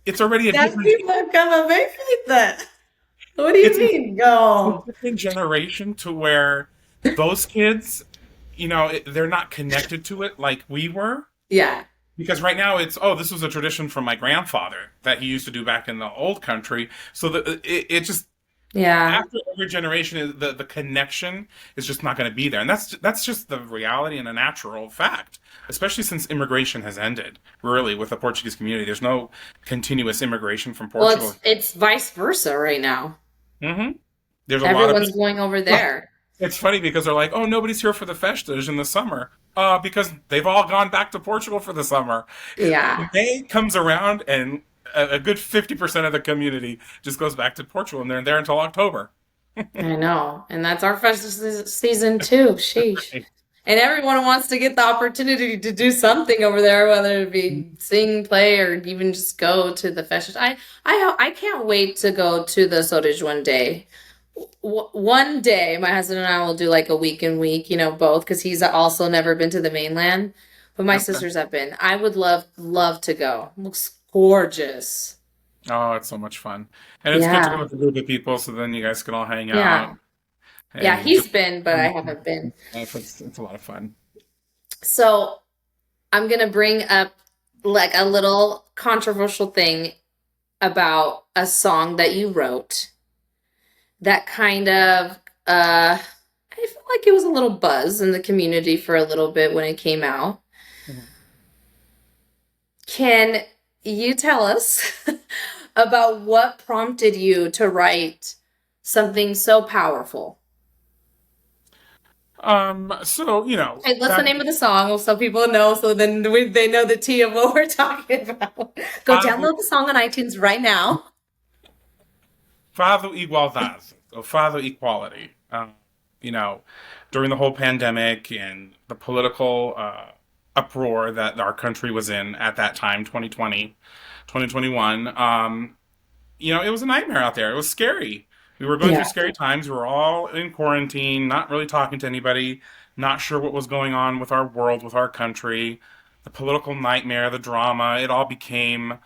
it's already a That different. people come make like that. What do you It's a, mean? it's Go. a different generation to where those kids, they're not connected to it like we were. Yeah. Because right now it's, oh, this was a tradition from my grandfather that he used to do back in the old country. So it just Yeah. after every generation, the connection is just not going to be there, and that's just the reality and a natural fact. Especially since immigration has ended, really, with the Portuguese community. There's no continuous immigration from Well, Portugal. it's vice versa right now. hmm There's a lot of Everyone's people. going over there. It's funny because they're like, oh, nobody's here for the festas in the summer. Because they've all gone back to Portugal for the summer. Yeah. May comes around and a good 50% of the community just goes back to Portugal and they're there until October. I know. And that's our festive season too. Sheesh. And everyone wants to get the opportunity to do something over there, whether it be sing, play, or even just go to the festival. I can't wait to go to the Sotage one day. One day, my husband and I will do like a week and week, both, because he's also never been to the mainland, but my Okay. sisters have been. I would love to go. Looks gorgeous. Oh, it's so much fun. And it's good to go Yeah, with a group of people so then you guys can all hang out yeah, yeah. and He's just been, but I haven't been. it's a lot of fun. So I'm gonna bring up like a little controversial thing about a song that you wrote that kind of I feel like it was a little buzz in the community for a little bit when it came out. Mhm. Can you tell us about what prompted you to write something so powerful? So, Hey, what's the back name of the song so people know so then they know the tea of what we're talking about? Go Fado, download the song on iTunes right now. Fado Igualdade, or Fado Equality. you know, during the whole pandemic and the political uproar that our country was in at that time, 2020, 2021. It was a nightmare out there. It was scary. We were going through Yeah. scary times. We were all in quarantine, not really talking to anybody, not sure what was going on with our world, with our country, the political nightmare, the drama. It all became,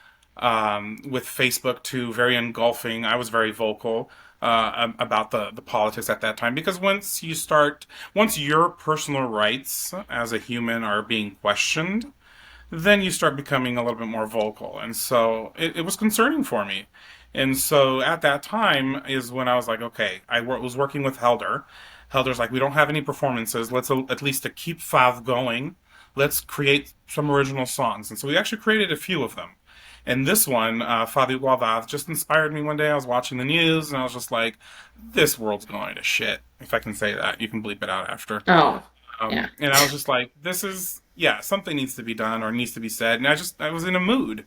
with Facebook too, very engulfing. I was very vocal about the politics at that time because once your personal rights as a human are being questioned, then you start becoming a little bit more vocal. And so it was concerning for me. And so at that time is when I was like, okay, was working with Helder. Helder's like, we don't have any performances. Let's at least to keep Fav going, let's create some original songs. And so we actually created a few of them. And this one, Fadi Guavav, just inspired me one day. I was watching the news and I was just like, this world's going to shit. If I can say that, you can bleep it out after. Oh, yeah. And I was just like, yeah, something needs to be done or needs to be said. And I was in a mood.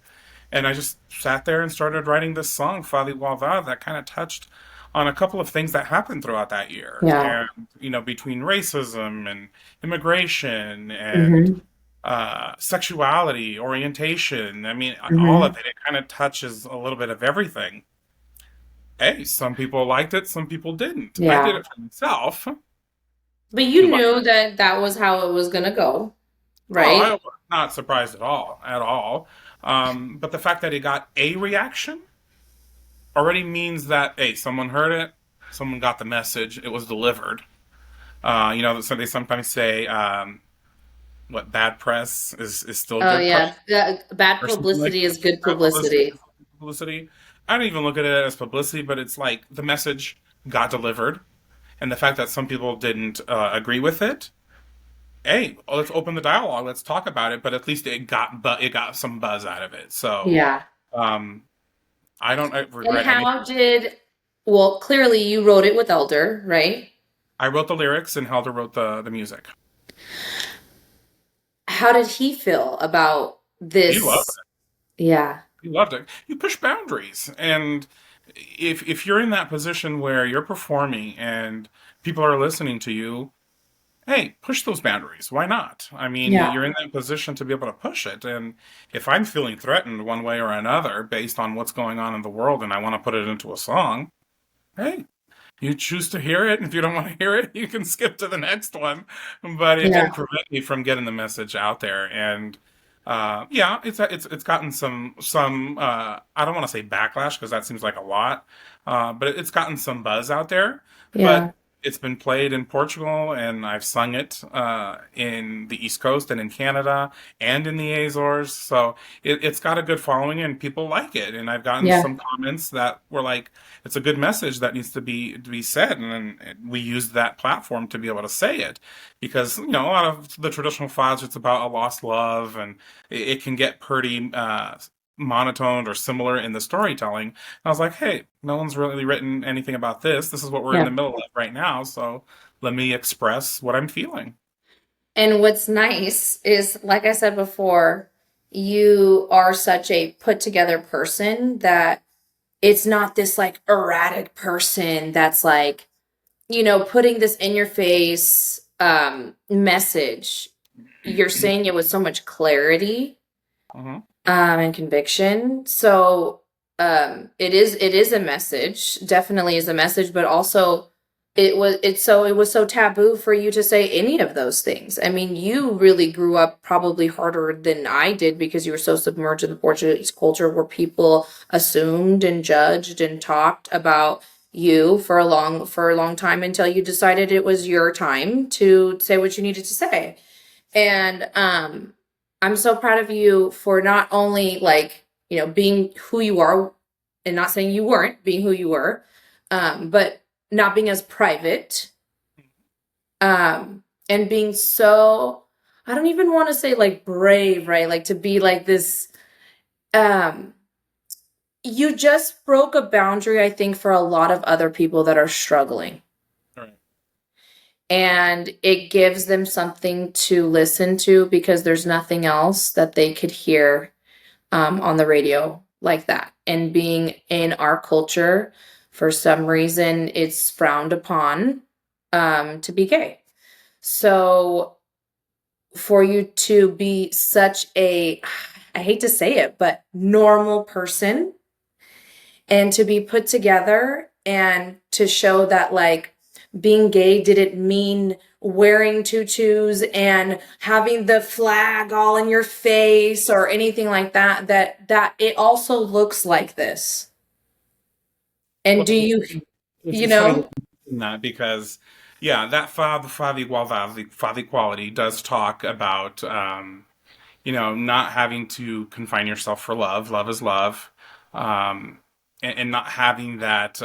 And I just sat there and started writing this song, Fali Wava, that kind of touched on a couple of things that happened throughout that year. Yeah. And, between racism and immigration and Hmm. sexuality, orientation. I mean, all Hmm. of it, it kind of touches a little bit of everything. Hey, some people liked it, some people didn't. I did Yeah. it for myself. But You you like knew that that was how it was gonna go, Oh, right? I was not surprised at all. But the fact that it got a reaction already means that, hey, someone heard it, someone got the message, it was delivered. So they sometimes say, what bad press is still Oh good press yeah. Bad or something like publicity that. is good Bad publicity publicity. is publicity. I don't even look at it as publicity, but it's like the message got delivered, and the fact that some people didn't agree with it. Hey, let's open the dialogue. Let's talk about it. But at least it got some buzz out of it. So Yeah. um, I don't And regret anything. how did, well, clearly you wrote it with Elder, right? I wrote the lyrics, and Helder wrote the music. How did he feel about He loved this? it. Yeah. He loved it. You push boundaries, and if you're in that position where you're performing and people are listening to you, hey, push those boundaries. Why not? I mean, Yeah. you're in that position to be able to push it. And if I'm feeling threatened one way or another based on what's going on in the world and I want to put it into a song, hey, you choose to hear it. If you don't want to hear it, you can skip to the next one. But it didn't Yeah. prevent me from getting the message out there. And yeah, it's gotten some I don't want to say backlash because that seems like a lot, but it's gotten some buzz out there. Yeah. But it's been played in Portugal, and I've sung it in the East Coast and in Canada and in the Azores. So it's got a good following, and people like it. And I've gotten Yeah. some comments that were like, "It's a good message that needs to be said," and we used that platform to be able to say it because a lot of the traditional fads, it's about a lost love, and it can get pretty monotoned or similar in the storytelling. And I was like, hey, no one's really written anything about this. This is what we're in Yeah. the middle of right now. So let me express what I'm feeling. And what's nice is, like I said before, you are such a put together person that it's not this like erratic person that's like, putting this in your face message. You're saying it with so much clarity Hmm. and conviction. So it is a message, definitely is a message, but also it was so taboo for you to say any of those things. I mean, you really grew up probably harder than I did because you were so submerged in the Portuguese culture where people assumed and judged and talked about you for a long time until you decided it was your time to say what you needed to say. And I'm so proud of you for not only like, being who you are and not saying you weren't being who you were, but not being as private, and being so, I don't even want to say like brave, right? Like to be like this, um, you just broke a boundary, I think, for a lot of other people that are struggling. Right. And it gives them something to listen to because there's nothing else that they could hear on the radio like that. And being in our culture, for some reason, it's frowned upon. to be gay. So for you to be such a, I hate to say it, but normal person, and to be put together and to show that like being gay didn't mean wearing tutus and having the flag all in your face or anything like that, that it also looks like this. And Well, do you, you it's funny that know, you mention that because, yeah, that Fav equality does talk about, not having to confine yourself for love. Love is love. Um, and not having that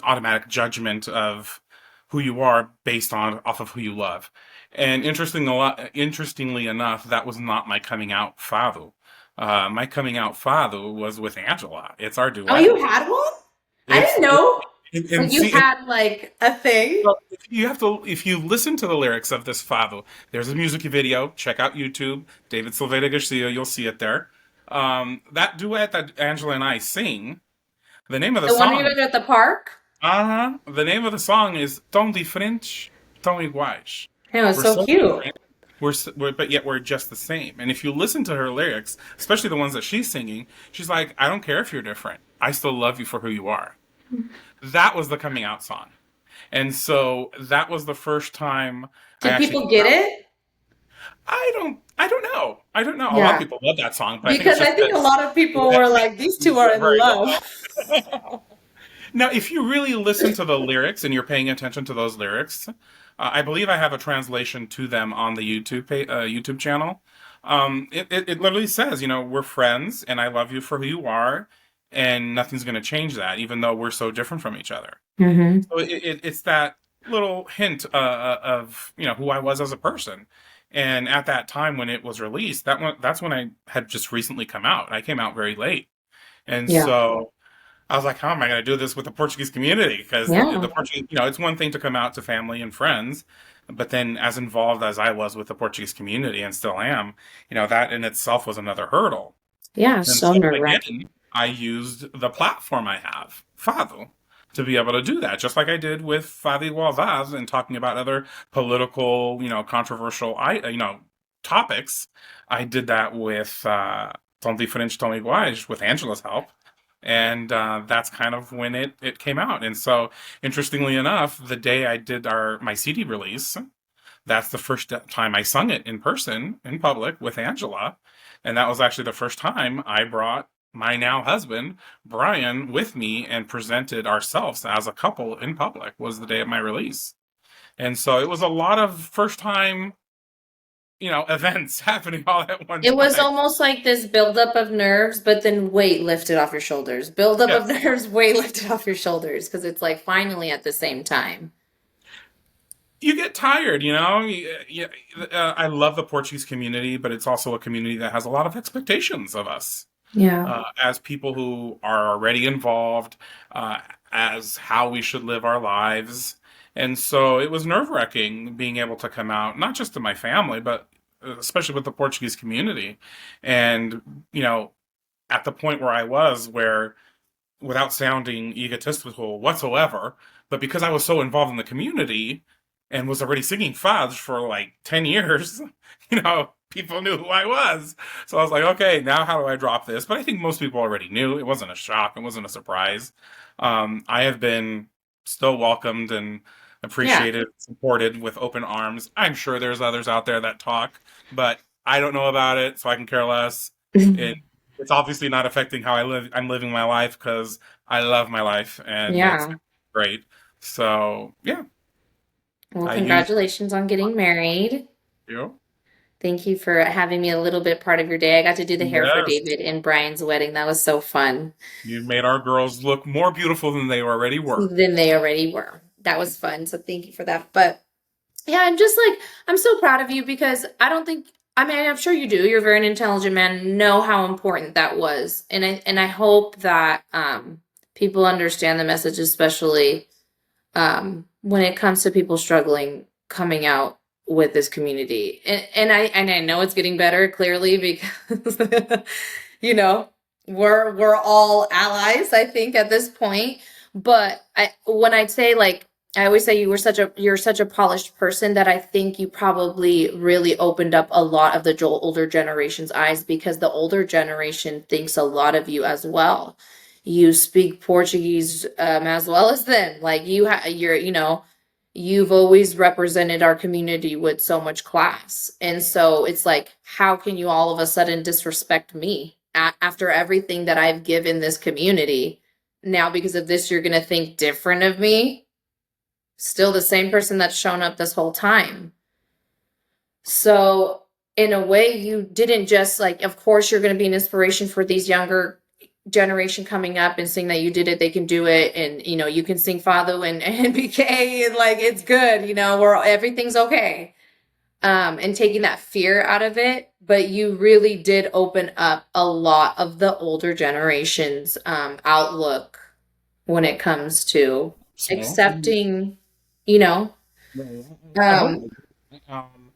automatic judgment of who you are based on off of who you love. And interestingly enough, that was not my coming out Favu. My coming out Favu was with Angela. It's our oh, duet. you had one? I It's didn't know. and Like you see, had like a thing. well, if you listen to the lyrics of this Fado, there's a music video. Check out YouTube, David Silveira Garcia. You'll see it there. That duet that Angela and I sing, the name of the The one you song, guys are at the park. the name of the song is "Tão Diferente, Tão Iguais." It was We're so so cute. different, but yet we're just the same. And if you listen to her lyrics, especially the ones that she's singing, she's like, "I don't care if you're different. I still love you for who you are." That was the coming out song. And so that was the first time I Did actually people came get out. it? I don't know. I don't know. A lot of Yeah. people love that song, but I think it's Because I just think a lot of people that were it like, these two didn't are do in very love. well. Now, if you really listen to the lyrics and you're paying attention to those lyrics, I believe I have a translation to them on the YouTube channel. It literally says, we're friends and I love you for who you are, and nothing's going to change that, even though we're so different from each other. Hmm. So it's that little hint of who I was as a person. And at that time when it was released, that's when I had just recently come out. I came out very late, and Yeah. so I was like, how am I going to do this with the Portuguese community? Because Yeah. the Portuguese, it's one thing to come out to family and friends, but then as involved as I was with the Portuguese community and still am, that in itself was another hurdle. Yeah. And So so nerve wracking. again, I used the platform I have, Fado, to be able to do that, just like I did with Fadi Wavaz and talking about other political, controversial, topics. I did that with Tão Diferente, Tão Iguais with Angela's help. And that's kind of when it came out. And so, interestingly enough, the day I did my CD release, that's the first time I sung it in person, in public, with Angela. And that was actually the first time I brought my now husband, Brian, with me and presented ourselves as a couple in public, was the day of my release. And so it was a lot of first time, events happening all at one It was time. almost like this buildup of nerves, but then weight lifted off your shoulders. Buildup of Yes. nerves, weight lifted off your shoulders because it's like finally at the same time. You get tired, you know. I love the Portuguese community, but it's also a community that has a lot of expectations of us Yeah. as people who are already involved, uh, as how we should live our lives. And so it was nerve-wracking being able to come out, not just to my family, but especially with the Portuguese community. And, at the point where I was, where without sounding egotistical whatsoever, but because I was so involved in the community and was already singing fudge for like 10 years, people knew who I was. So I was like, okay, now how do I drop this? But I think most people already knew. It wasn't a shock, it wasn't a surprise. I have been still welcomed and Yeah. appreciated, supported with open arms. I'm sure there's others out there that talk, but I don't know about it, so I can care less. It it's obviously not affecting how I live. I'm living my life because I love my life and it's Yeah. great. So yeah, Well, I use congratulations on getting married. you. Thank you for having me a little bit part of your day. I got to do the hair for Yes, David in Brian's wedding. That was so fun. you've made our girls look more beautiful than they already were. Than they already were. That was fun. So thank you for that. But yeah, I'm just like, I'm so proud of you because I don't think, I mean, I'm sure you do. You're a very intelligent man, know how important that was. And I hope that people understand the message, especially when it comes to people struggling coming out with this community. And I know it's getting better clearly because you know, we're all allies, I think, at this point. But when I say like I always say you're such a polished person that I think you probably really opened up a lot of the older generation's eyes because the older generation thinks a lot of you as well. You speak Portuguese as well as them. Like you've always represented our community with so much class, and so it's like, how can you all of a sudden disrespect me after everything that I've given this community? Now, because of this, you're gonna think different of me? Still the same person that's shown up this whole time. So, in a way, you didn't just like, of course, you're going to be an inspiration for these younger generation coming up and saying that you did it, they can do it. And, you can sing Fado and BK and like, it's good, where everything's okay. And taking that fear out of it. But you really did open up a lot of the older generation's outlook when it comes to So, accepting, you know, I hope. um,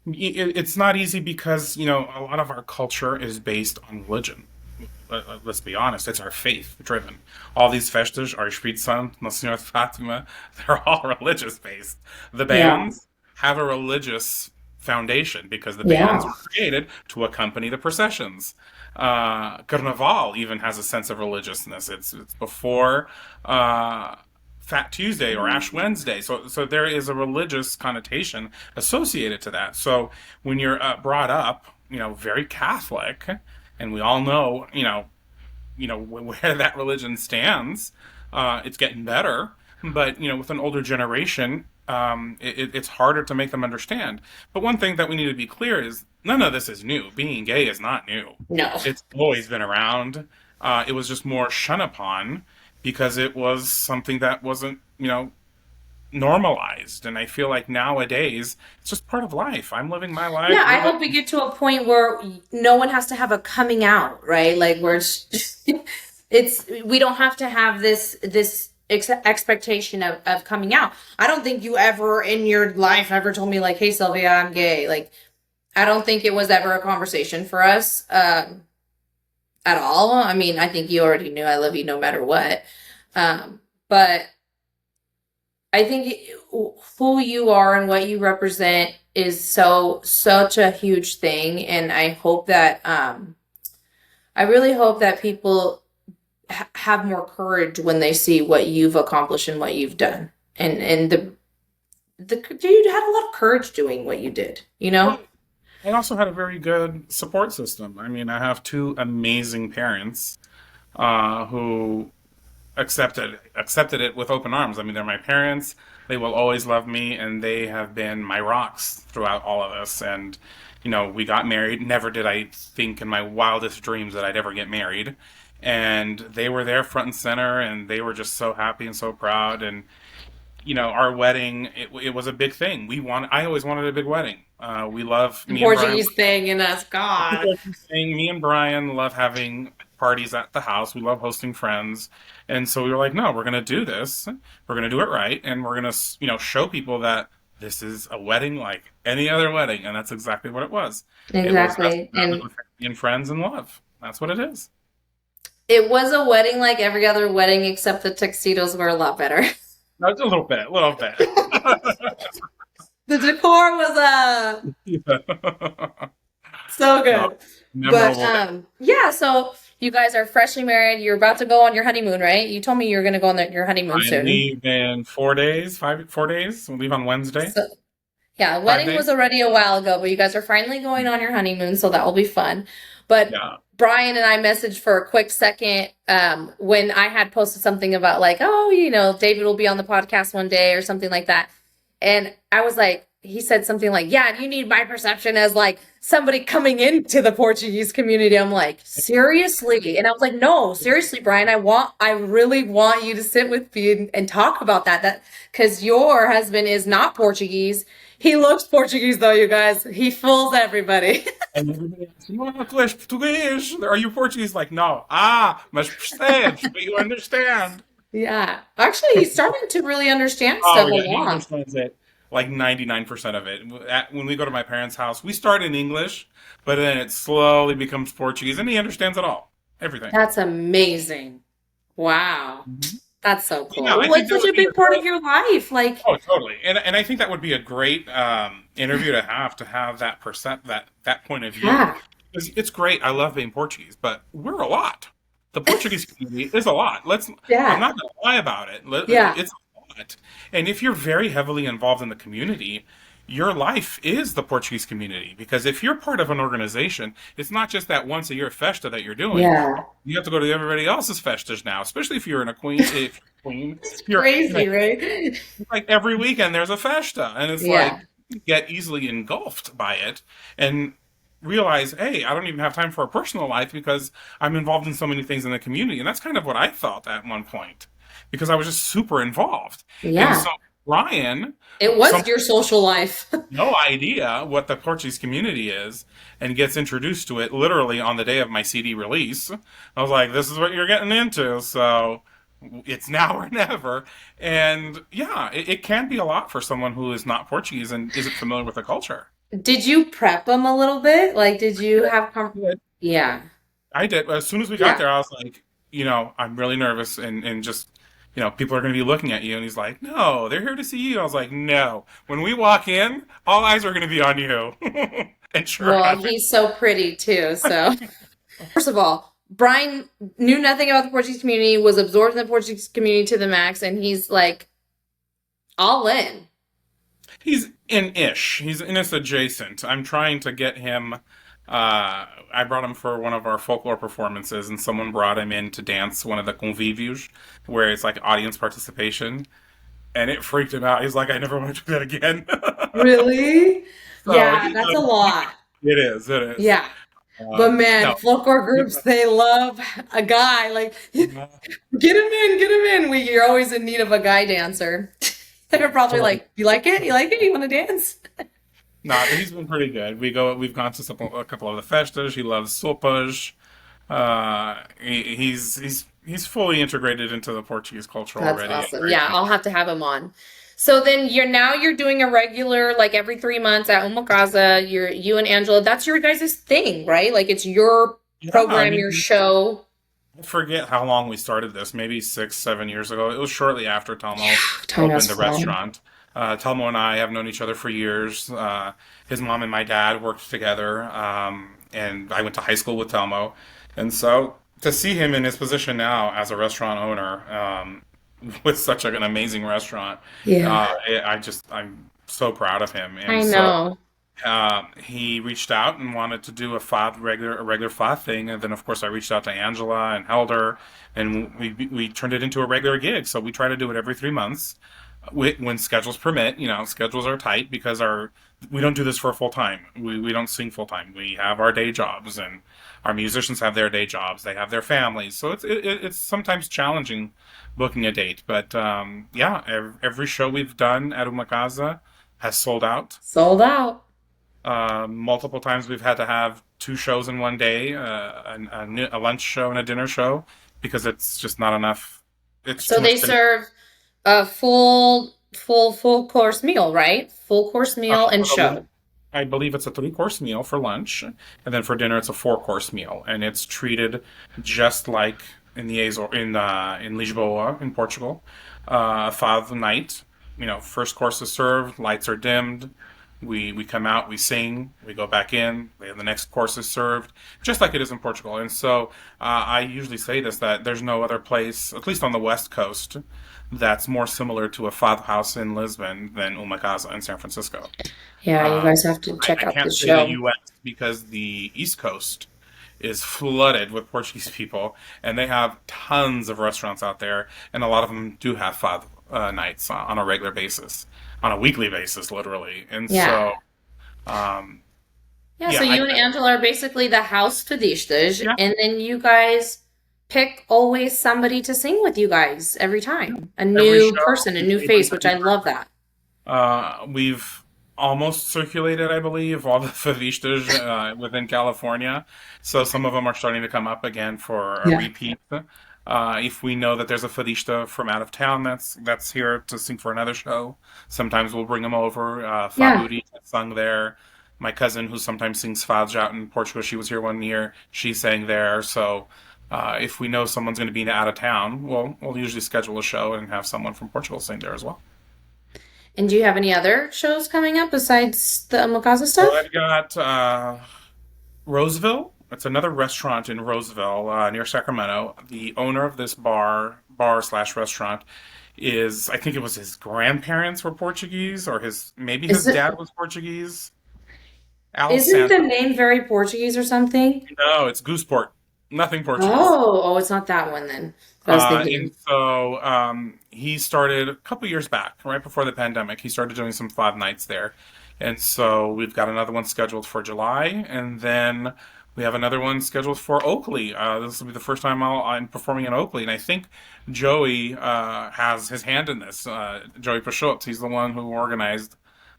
It's not easy because, a lot of our culture is based on religion. Let's be honest, it's our faith driven. All these festas, our Espírito Santo, Nossa Senhora de Fátima, they're all religious based. The yeah, bands have a religious foundation because the bands yeah, were created to accompany the processions. Carnaval even has a sense of religiousness. It's before Fat Tuesday or Ash Wednesday. So there is a religious connotation associated to that. So when you're brought up, very Catholic, and we all know, where that religion stands. It's getting better, but with an older generation, it's harder to make them understand. But one thing that we need to be clear is none of this is new. Being gay is not new. no. It's always been around. It was just more shun upon because it was something that wasn't, normalized. And I feel like nowadays it's just part of life. I'm living my life. Yeah, I You're hope we living. get to a point where no one has to have a coming out, right? Like where it's we don't have to have this expectation of coming out. I don't think you ever in your life ever told me like, "Hey Sylvia, I'm gay." Like I don't think it was ever a conversation for us at all. I mean, I think you already knew I love you no matter what. But I think who you are and what you represent is such a huge thing, and I really hope that people have more courage when they see what you've accomplished and what you've done, and the dude had a lot of courage doing what you did, you know. Well, I also had a very good support system. I mean, I have two amazing parents who accepted it with open arms. I mean, they're my parents. They will always love me, and they have been my rocks throughout all of this. And we got married. Never did I think in my wildest dreams that I'd ever get married. And they were there front and center, and they were just so happy and so proud. And our wedding, it was a big thing. I always wanted a big wedding. We love The me and Brian. Portuguese thing in us, God. Saying me and Brian love having parties at the house. We love hosting friends, and so we were like, no, we're gonna do this. We're gonna do it right, and we're gonna show people that this is a wedding like any other wedding, and that's exactly what it was. It was us Exactly. surrounded And with family and friends and love. That's what it is. it was a wedding like every other wedding, except the tuxedos were a lot better. That's a little bit, a little bit. The decor was Yeah. so No, good. But memorable day. yeah, so you guys are freshly married. You're about to go on your honeymoon, right? You told me you were going to go on your honeymoon I soon. leave in 4 days, 4 days. We'll leave on Wednesday. So yeah, Five wedding was days. already a while ago, but you guys are finally going on your honeymoon, so that will be fun. But Yeah. Brian and I messaged for a quick second when I had posted something about like, oh, David will be on the podcast one day or something like that. And I was like, he said something like, yeah, you need my perception as like somebody coming into the Portuguese community. I'm like, seriously? And I was like, no, seriously, Brian, I really want you to sit with me and talk about that because your husband is not Portuguese. He looks Portuguese though, you guys. He fools everybody. And everybody asks, tu és português? Are you Portuguese? Like, no. Ah, mas percebes, but you understand. Yeah. Actually, he's starting to really understand Oh, stuff a yeah, he lot. understands it. Like 99% of it. When we go to my parents' house, we start in English, but then it slowly becomes Portuguese, and he understands it all. Everything. That's amazing. Wow. That's so Yeah, cool. I Well, think it's that such would a be big a part great. of your life. Like, Oh, totally. And I think that would be a great interview to have that that point of view. yeah, It's great. I love being Portuguese, but we're a lot. The Portuguese community is a lot. I'm yeah, not going to lie about it. yeah, It's a lot. And if you're very heavily involved in the community, your life is the Portuguese community. Because if you're part of an organization, it's not just that once a year festa that you're doing. yeah. You have to go to everybody else's festas now, especially if you're in a queen. If you're a queen, It's you're crazy, right? like every weekend there's a festa, and it's like Yeah. you get easily engulfed by it and realize, hey, I don't even have time for a personal life because I'm involved in so many things in the community. And that's kind of what I felt at one point because I was just super involved. And Yeah. so Ryan, It some was your social life. no idea what the Portuguese community is and gets introduced to it literally on the day of my CD release. I was like, this is what you're getting into. So it's now or never. And yeah, it can be a lot for someone who is not Portuguese and isn't familiar with the culture. Did you prep them a little bit? Like, did you have yeah. I did. As soon as we got Yeah. there, I was like, I'm really nervous and just, people are going to be looking at you. And he's like, no, they're here to see you. I was like, no. When we walk in, all eyes are going to be on you. And sure Well, enough, he's so pretty too. So, first of all, Brian knew nothing about the Portuguese community, was absorbed in the Portuguese community to the max, and he's like all in. he's in-ish. He's in-ish adjacent. I'm trying to get him. I brought him for one of our folklore performances, and someone brought him in to dance one of the convívios, where it's like audience participation, and it freaked him out. He's like, I never want to do that again. Really? So Yeah, that's a lot. it is. It is. Yeah. But man, No. folklore groups, they love a guy. Like, get him in, get him in. You're always in need of a guy dancer. They're probably like, you like it? You like it? You want to dance? No, but he's been pretty good. We've gone to a couple of the festas. He loves sopas. He's fully integrated into the Portuguese culture That's already. awesome. Yeah, I'll have to have him on. So then you're doing a regular like every 3 months at Uma Casa. You and Angela. That's your guys' thing, right? Like it's your Yeah, I program, mean, your show. I forget how long we started this. Maybe 6, 7 years ago. It was shortly after Telmo Time has opened the flown. restaurant. Telmo and I have known each other for years. His mom and my dad worked together, and I went to high school with Telmo. And so to see him in his position now as a restaurant owner, with such an amazing restaurant, Yeah, I'm so proud of him. I And so know. he reached out and wanted to do a regular fad thing, and then of course I reached out to Angela and held her, and we turned it into a regular gig. So we try to do it every 3 months when schedules permit. Schedules are tight because our we don't do this for full time. We don't sing full time. We have our day jobs, and our musicians have their day jobs. They have their families, so it's sometimes challenging booking a date. But yeah, every show we've done at Uma Casa has sold out. Sold out. Multiple times we've had to have two shows in one day, a lunch show and a dinner show, because it's just not enough. It's So too they much to. serve a full course meal, right? Full course meal and For lunch, show. I believe it's a three-course meal for lunch, and then for dinner it's a four-course meal, and it's treated just like in the Azor in Lisboa in Portugal. Five night, first course is served, lights are dimmed. We come out, we sing, we go back in. The next course is served, just like it is in Portugal. And so I usually say this that there's no other place, at least on the West Coast, that's more similar to a fado house in Lisbon than Uma Casa in San Francisco. Yeah, you Uh, guys have to check I out the can't say the show. U.S. because the East Coast is flooded with Portuguese people, and they have tons of restaurants out there, and a lot of them do have fado nights on a regular basis, on a weekly basis, literally. And Yeah. so, um, Yeah, so yeah, you and Angela are basically the house Fadistas, yeah, and then you guys pick always somebody to sing with you guys every time. A every new show person, a new we face, bring a which new I love that. We've almost circulated, I believe, all the favistas within California. So some of them are starting to come up again for a Yeah. repeat. If we know that there's a fadista from out of town that's here to sing for another show, sometimes we'll bring them over. Yeah. Faduri sung there. My cousin, who sometimes sings fads out in Portugal, she was here one year. She sang there. So If we know someone's going to be out of town, we'll usually schedule a show and have someone from Portugal sing there as well. And do you have any other shows coming up besides the Amakaza Well, stuff? I've got Roseville. It's another restaurant in Roseville near Sacramento. The owner of this bar slash restaurant is, I think it was his grandparents were Portuguese, or maybe Is his it dad was Portuguese. Al isn't the Santos. name very Portuguese or something? No, it's Gooseport. Nothing Portuguese. Oh, it's not that one then. I was And thinking. so he started a couple years back, right before the pandemic. He started doing some 5 nights there. And so we've got another one scheduled for July, and then we have another one scheduled for Oakley. This will be the first time I'm performing in Oakley, and I think Joey has his hand in this. Joey Pashot, he's the one who organized,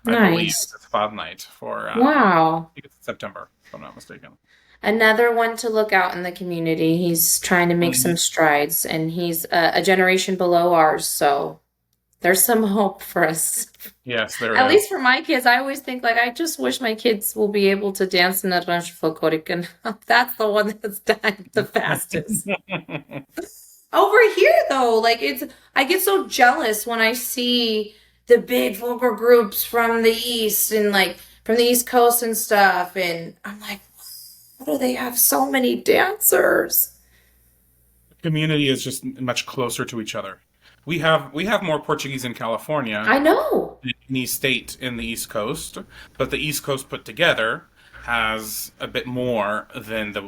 I believe, Nice. this 5 night for Wow. I think it's September, if I'm not mistaken. Another one to look out in the community. He's trying to make some Mhm. strides, and he's a generation below ours, so there's some hope for us. Yes, there At least is. for my kids, I always think like I just wish my kids will be able to dance in a rancho folkloric, and that's the one that's dying the fastest. Over here, though, like I get so jealous when I see the big vocal groups from the East and like from the East Coast and stuff, and I'm like, how do they have so many dancers? Community is just much closer to each other. We have more Portuguese in California I know. than any state in the East Coast, but the East Coast put together has a bit more than the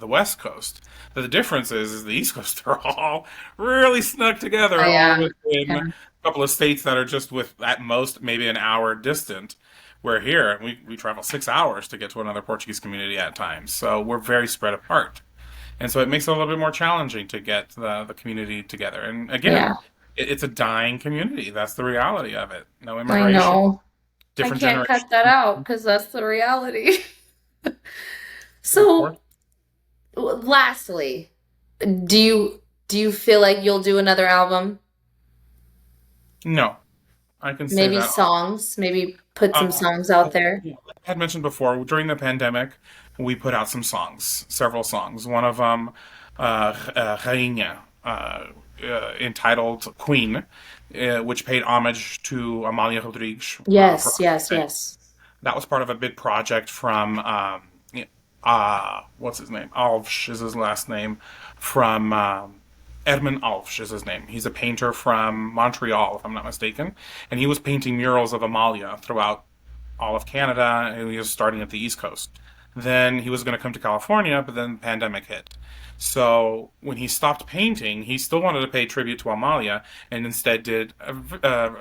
West Coast. But the difference is the East Coast are all really snug together, all Yeah, within yeah, a couple of states that are just with at most maybe an hour distant. Where here we travel 6 hours to get to another Portuguese community at times, so we're very spread apart. And so it makes it a little bit more challenging to get the community together. And yeah. again, it's a dying community. That's the reality of it. No I immigration, know. I different can't cut generations. that out because that's the reality. So, Unfortunately, lastly, do you do you feel like you'll do another album? no, I can say Maybe that. songs, maybe put some Uh, songs out there. yeah, like I had mentioned before, during the pandemic, we put out some songs, several songs. One of them, Rainha, entitled Queen, which paid homage to Amalia Rodrigues for Yes, her yes, birthday. yes. That was part of a big project from what's his name? Alves is his last name. From Edmund Alves is his name. He's a painter from Montreal, if I'm not mistaken, and he was painting murals of Amalia throughout all of Canada, and he was starting at the East Coast. Then he was going to come to California, but then the pandemic hit. So when he stopped painting, he still wanted to pay tribute to Amalia, and instead did a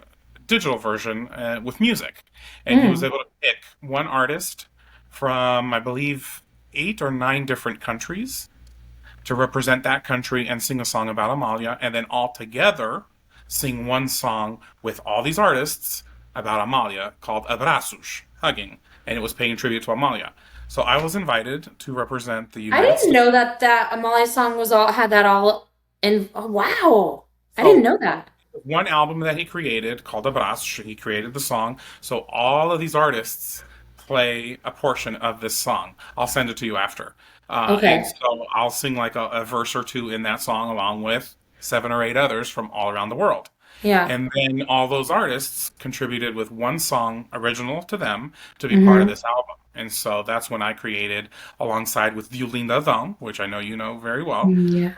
digital version with music. And he was Mm. able to pick one artist from, I believe, 8 or 9 different countries to represent that country and sing a song about Amalia, and then all together sing one song with all these artists about Amalia called Abraços, hugging, and it was paying tribute to Amalia. So I was invited to represent the I United didn't States. know that that Amali song was all had that all in. Oh, wow, I didn't So know that. one album that he created called Abraços, he created the song. So all of these artists play a portion of this song. I'll send it to you after. And Okay. so I'll sing like a verse or two in that song along with 7 or 8 others from all around the world. Yeah. And then all those artists contributed with one song original to them to be part of Hmm. this album. And so that's when I created, alongside with Violinda Dão, which I know you know very well. Yeah.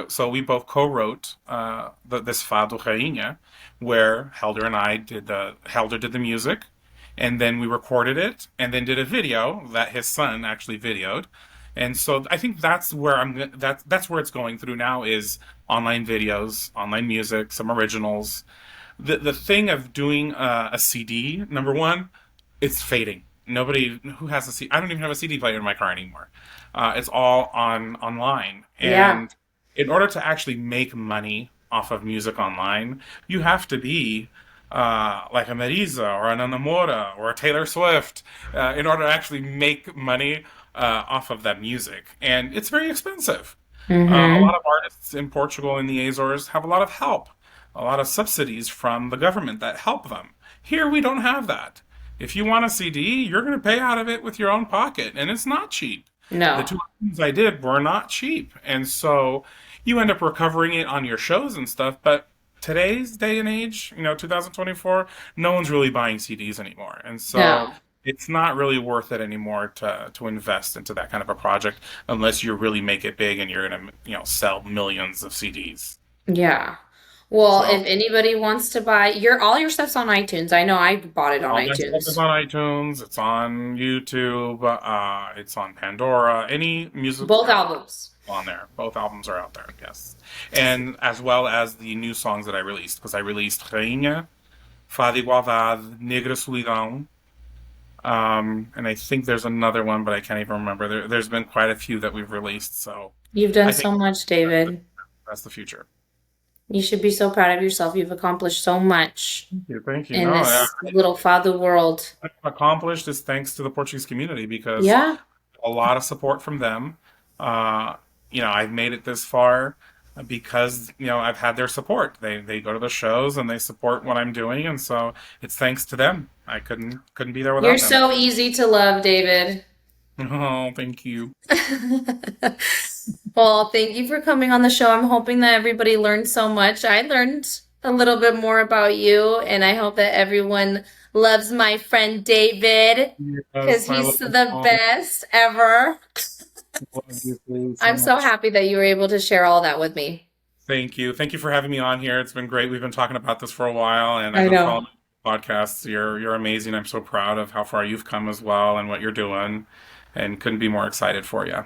So we both co-wrote this Fado Rainha, where Helder did the music, and then we recorded it, and then did a video that his son actually videoed. And so I think that's where it's going through now is online videos, online music, some originals. The thing of doing a CD, number one, it's fading. Nobody who has a CD, I don't even have a CD player in my car anymore. It's all online, Yeah. and in order to actually make money off of music online, you have to be like a Marisa or an Anamora or a Taylor Swift in order to actually make money off of that music, and it's very expensive. A Hmm. lot of artists in Portugal and the Azores have a lot of help, a lot of subsidies from the government that help them. Here we don't have that. If you want a CD, you're going to pay out of it with your own pocket, and it's not cheap. The No. two albums I did were not cheap. And so you end up recovering it on your shows and stuff. But today's day and age, 2024, no one's really buying CDs anymore. And so No. it's not really worth it anymore to invest into that kind of a project unless you really make it big and you're going to, sell millions of CDs. Yeah. Well, So if anybody wants to buy your all your stuff's on iTunes. I know I bought it on all my stuff is iTunes. on iTunes. It's on YouTube. It's on Pandora. Any music Both albums. on there. Both albums are out there. Yes, and as well as the new songs that I released because I released Rainha, Fada Igualdade, Negra Solidão, and I think there's another one, but I can't even remember. There's been quite a few that we've released, so You've done I think so much, that's the, David. that's the future. You should be so proud of yourself. You've accomplished so much Thank you. Thank you. in No, yeah, this little father world. I've accomplished is thanks to the Portuguese community because Yeah. a lot of support from them. Uh, I've made it this far because I've had their support. They go to the shows and they support what I'm doing, and so it's thanks to them. I couldn't be there You're without them. so easy to love, David. Oh, thank you. Well, thank you for coming on the show. I'm hoping that everybody learned so much. I learned a little bit more about you, and I hope that everyone loves my friend David because Yes, I he's love you the all. best ever. Love you so I'm so much. happy that you were able to share all that with me. Thank you. Thank you for having me on here. It's been great. We've been talking about this for a while, and I've I been know. following podcasts. You're amazing. I'm so proud of how far you've come as well and what you're doing, and couldn't be more excited for you.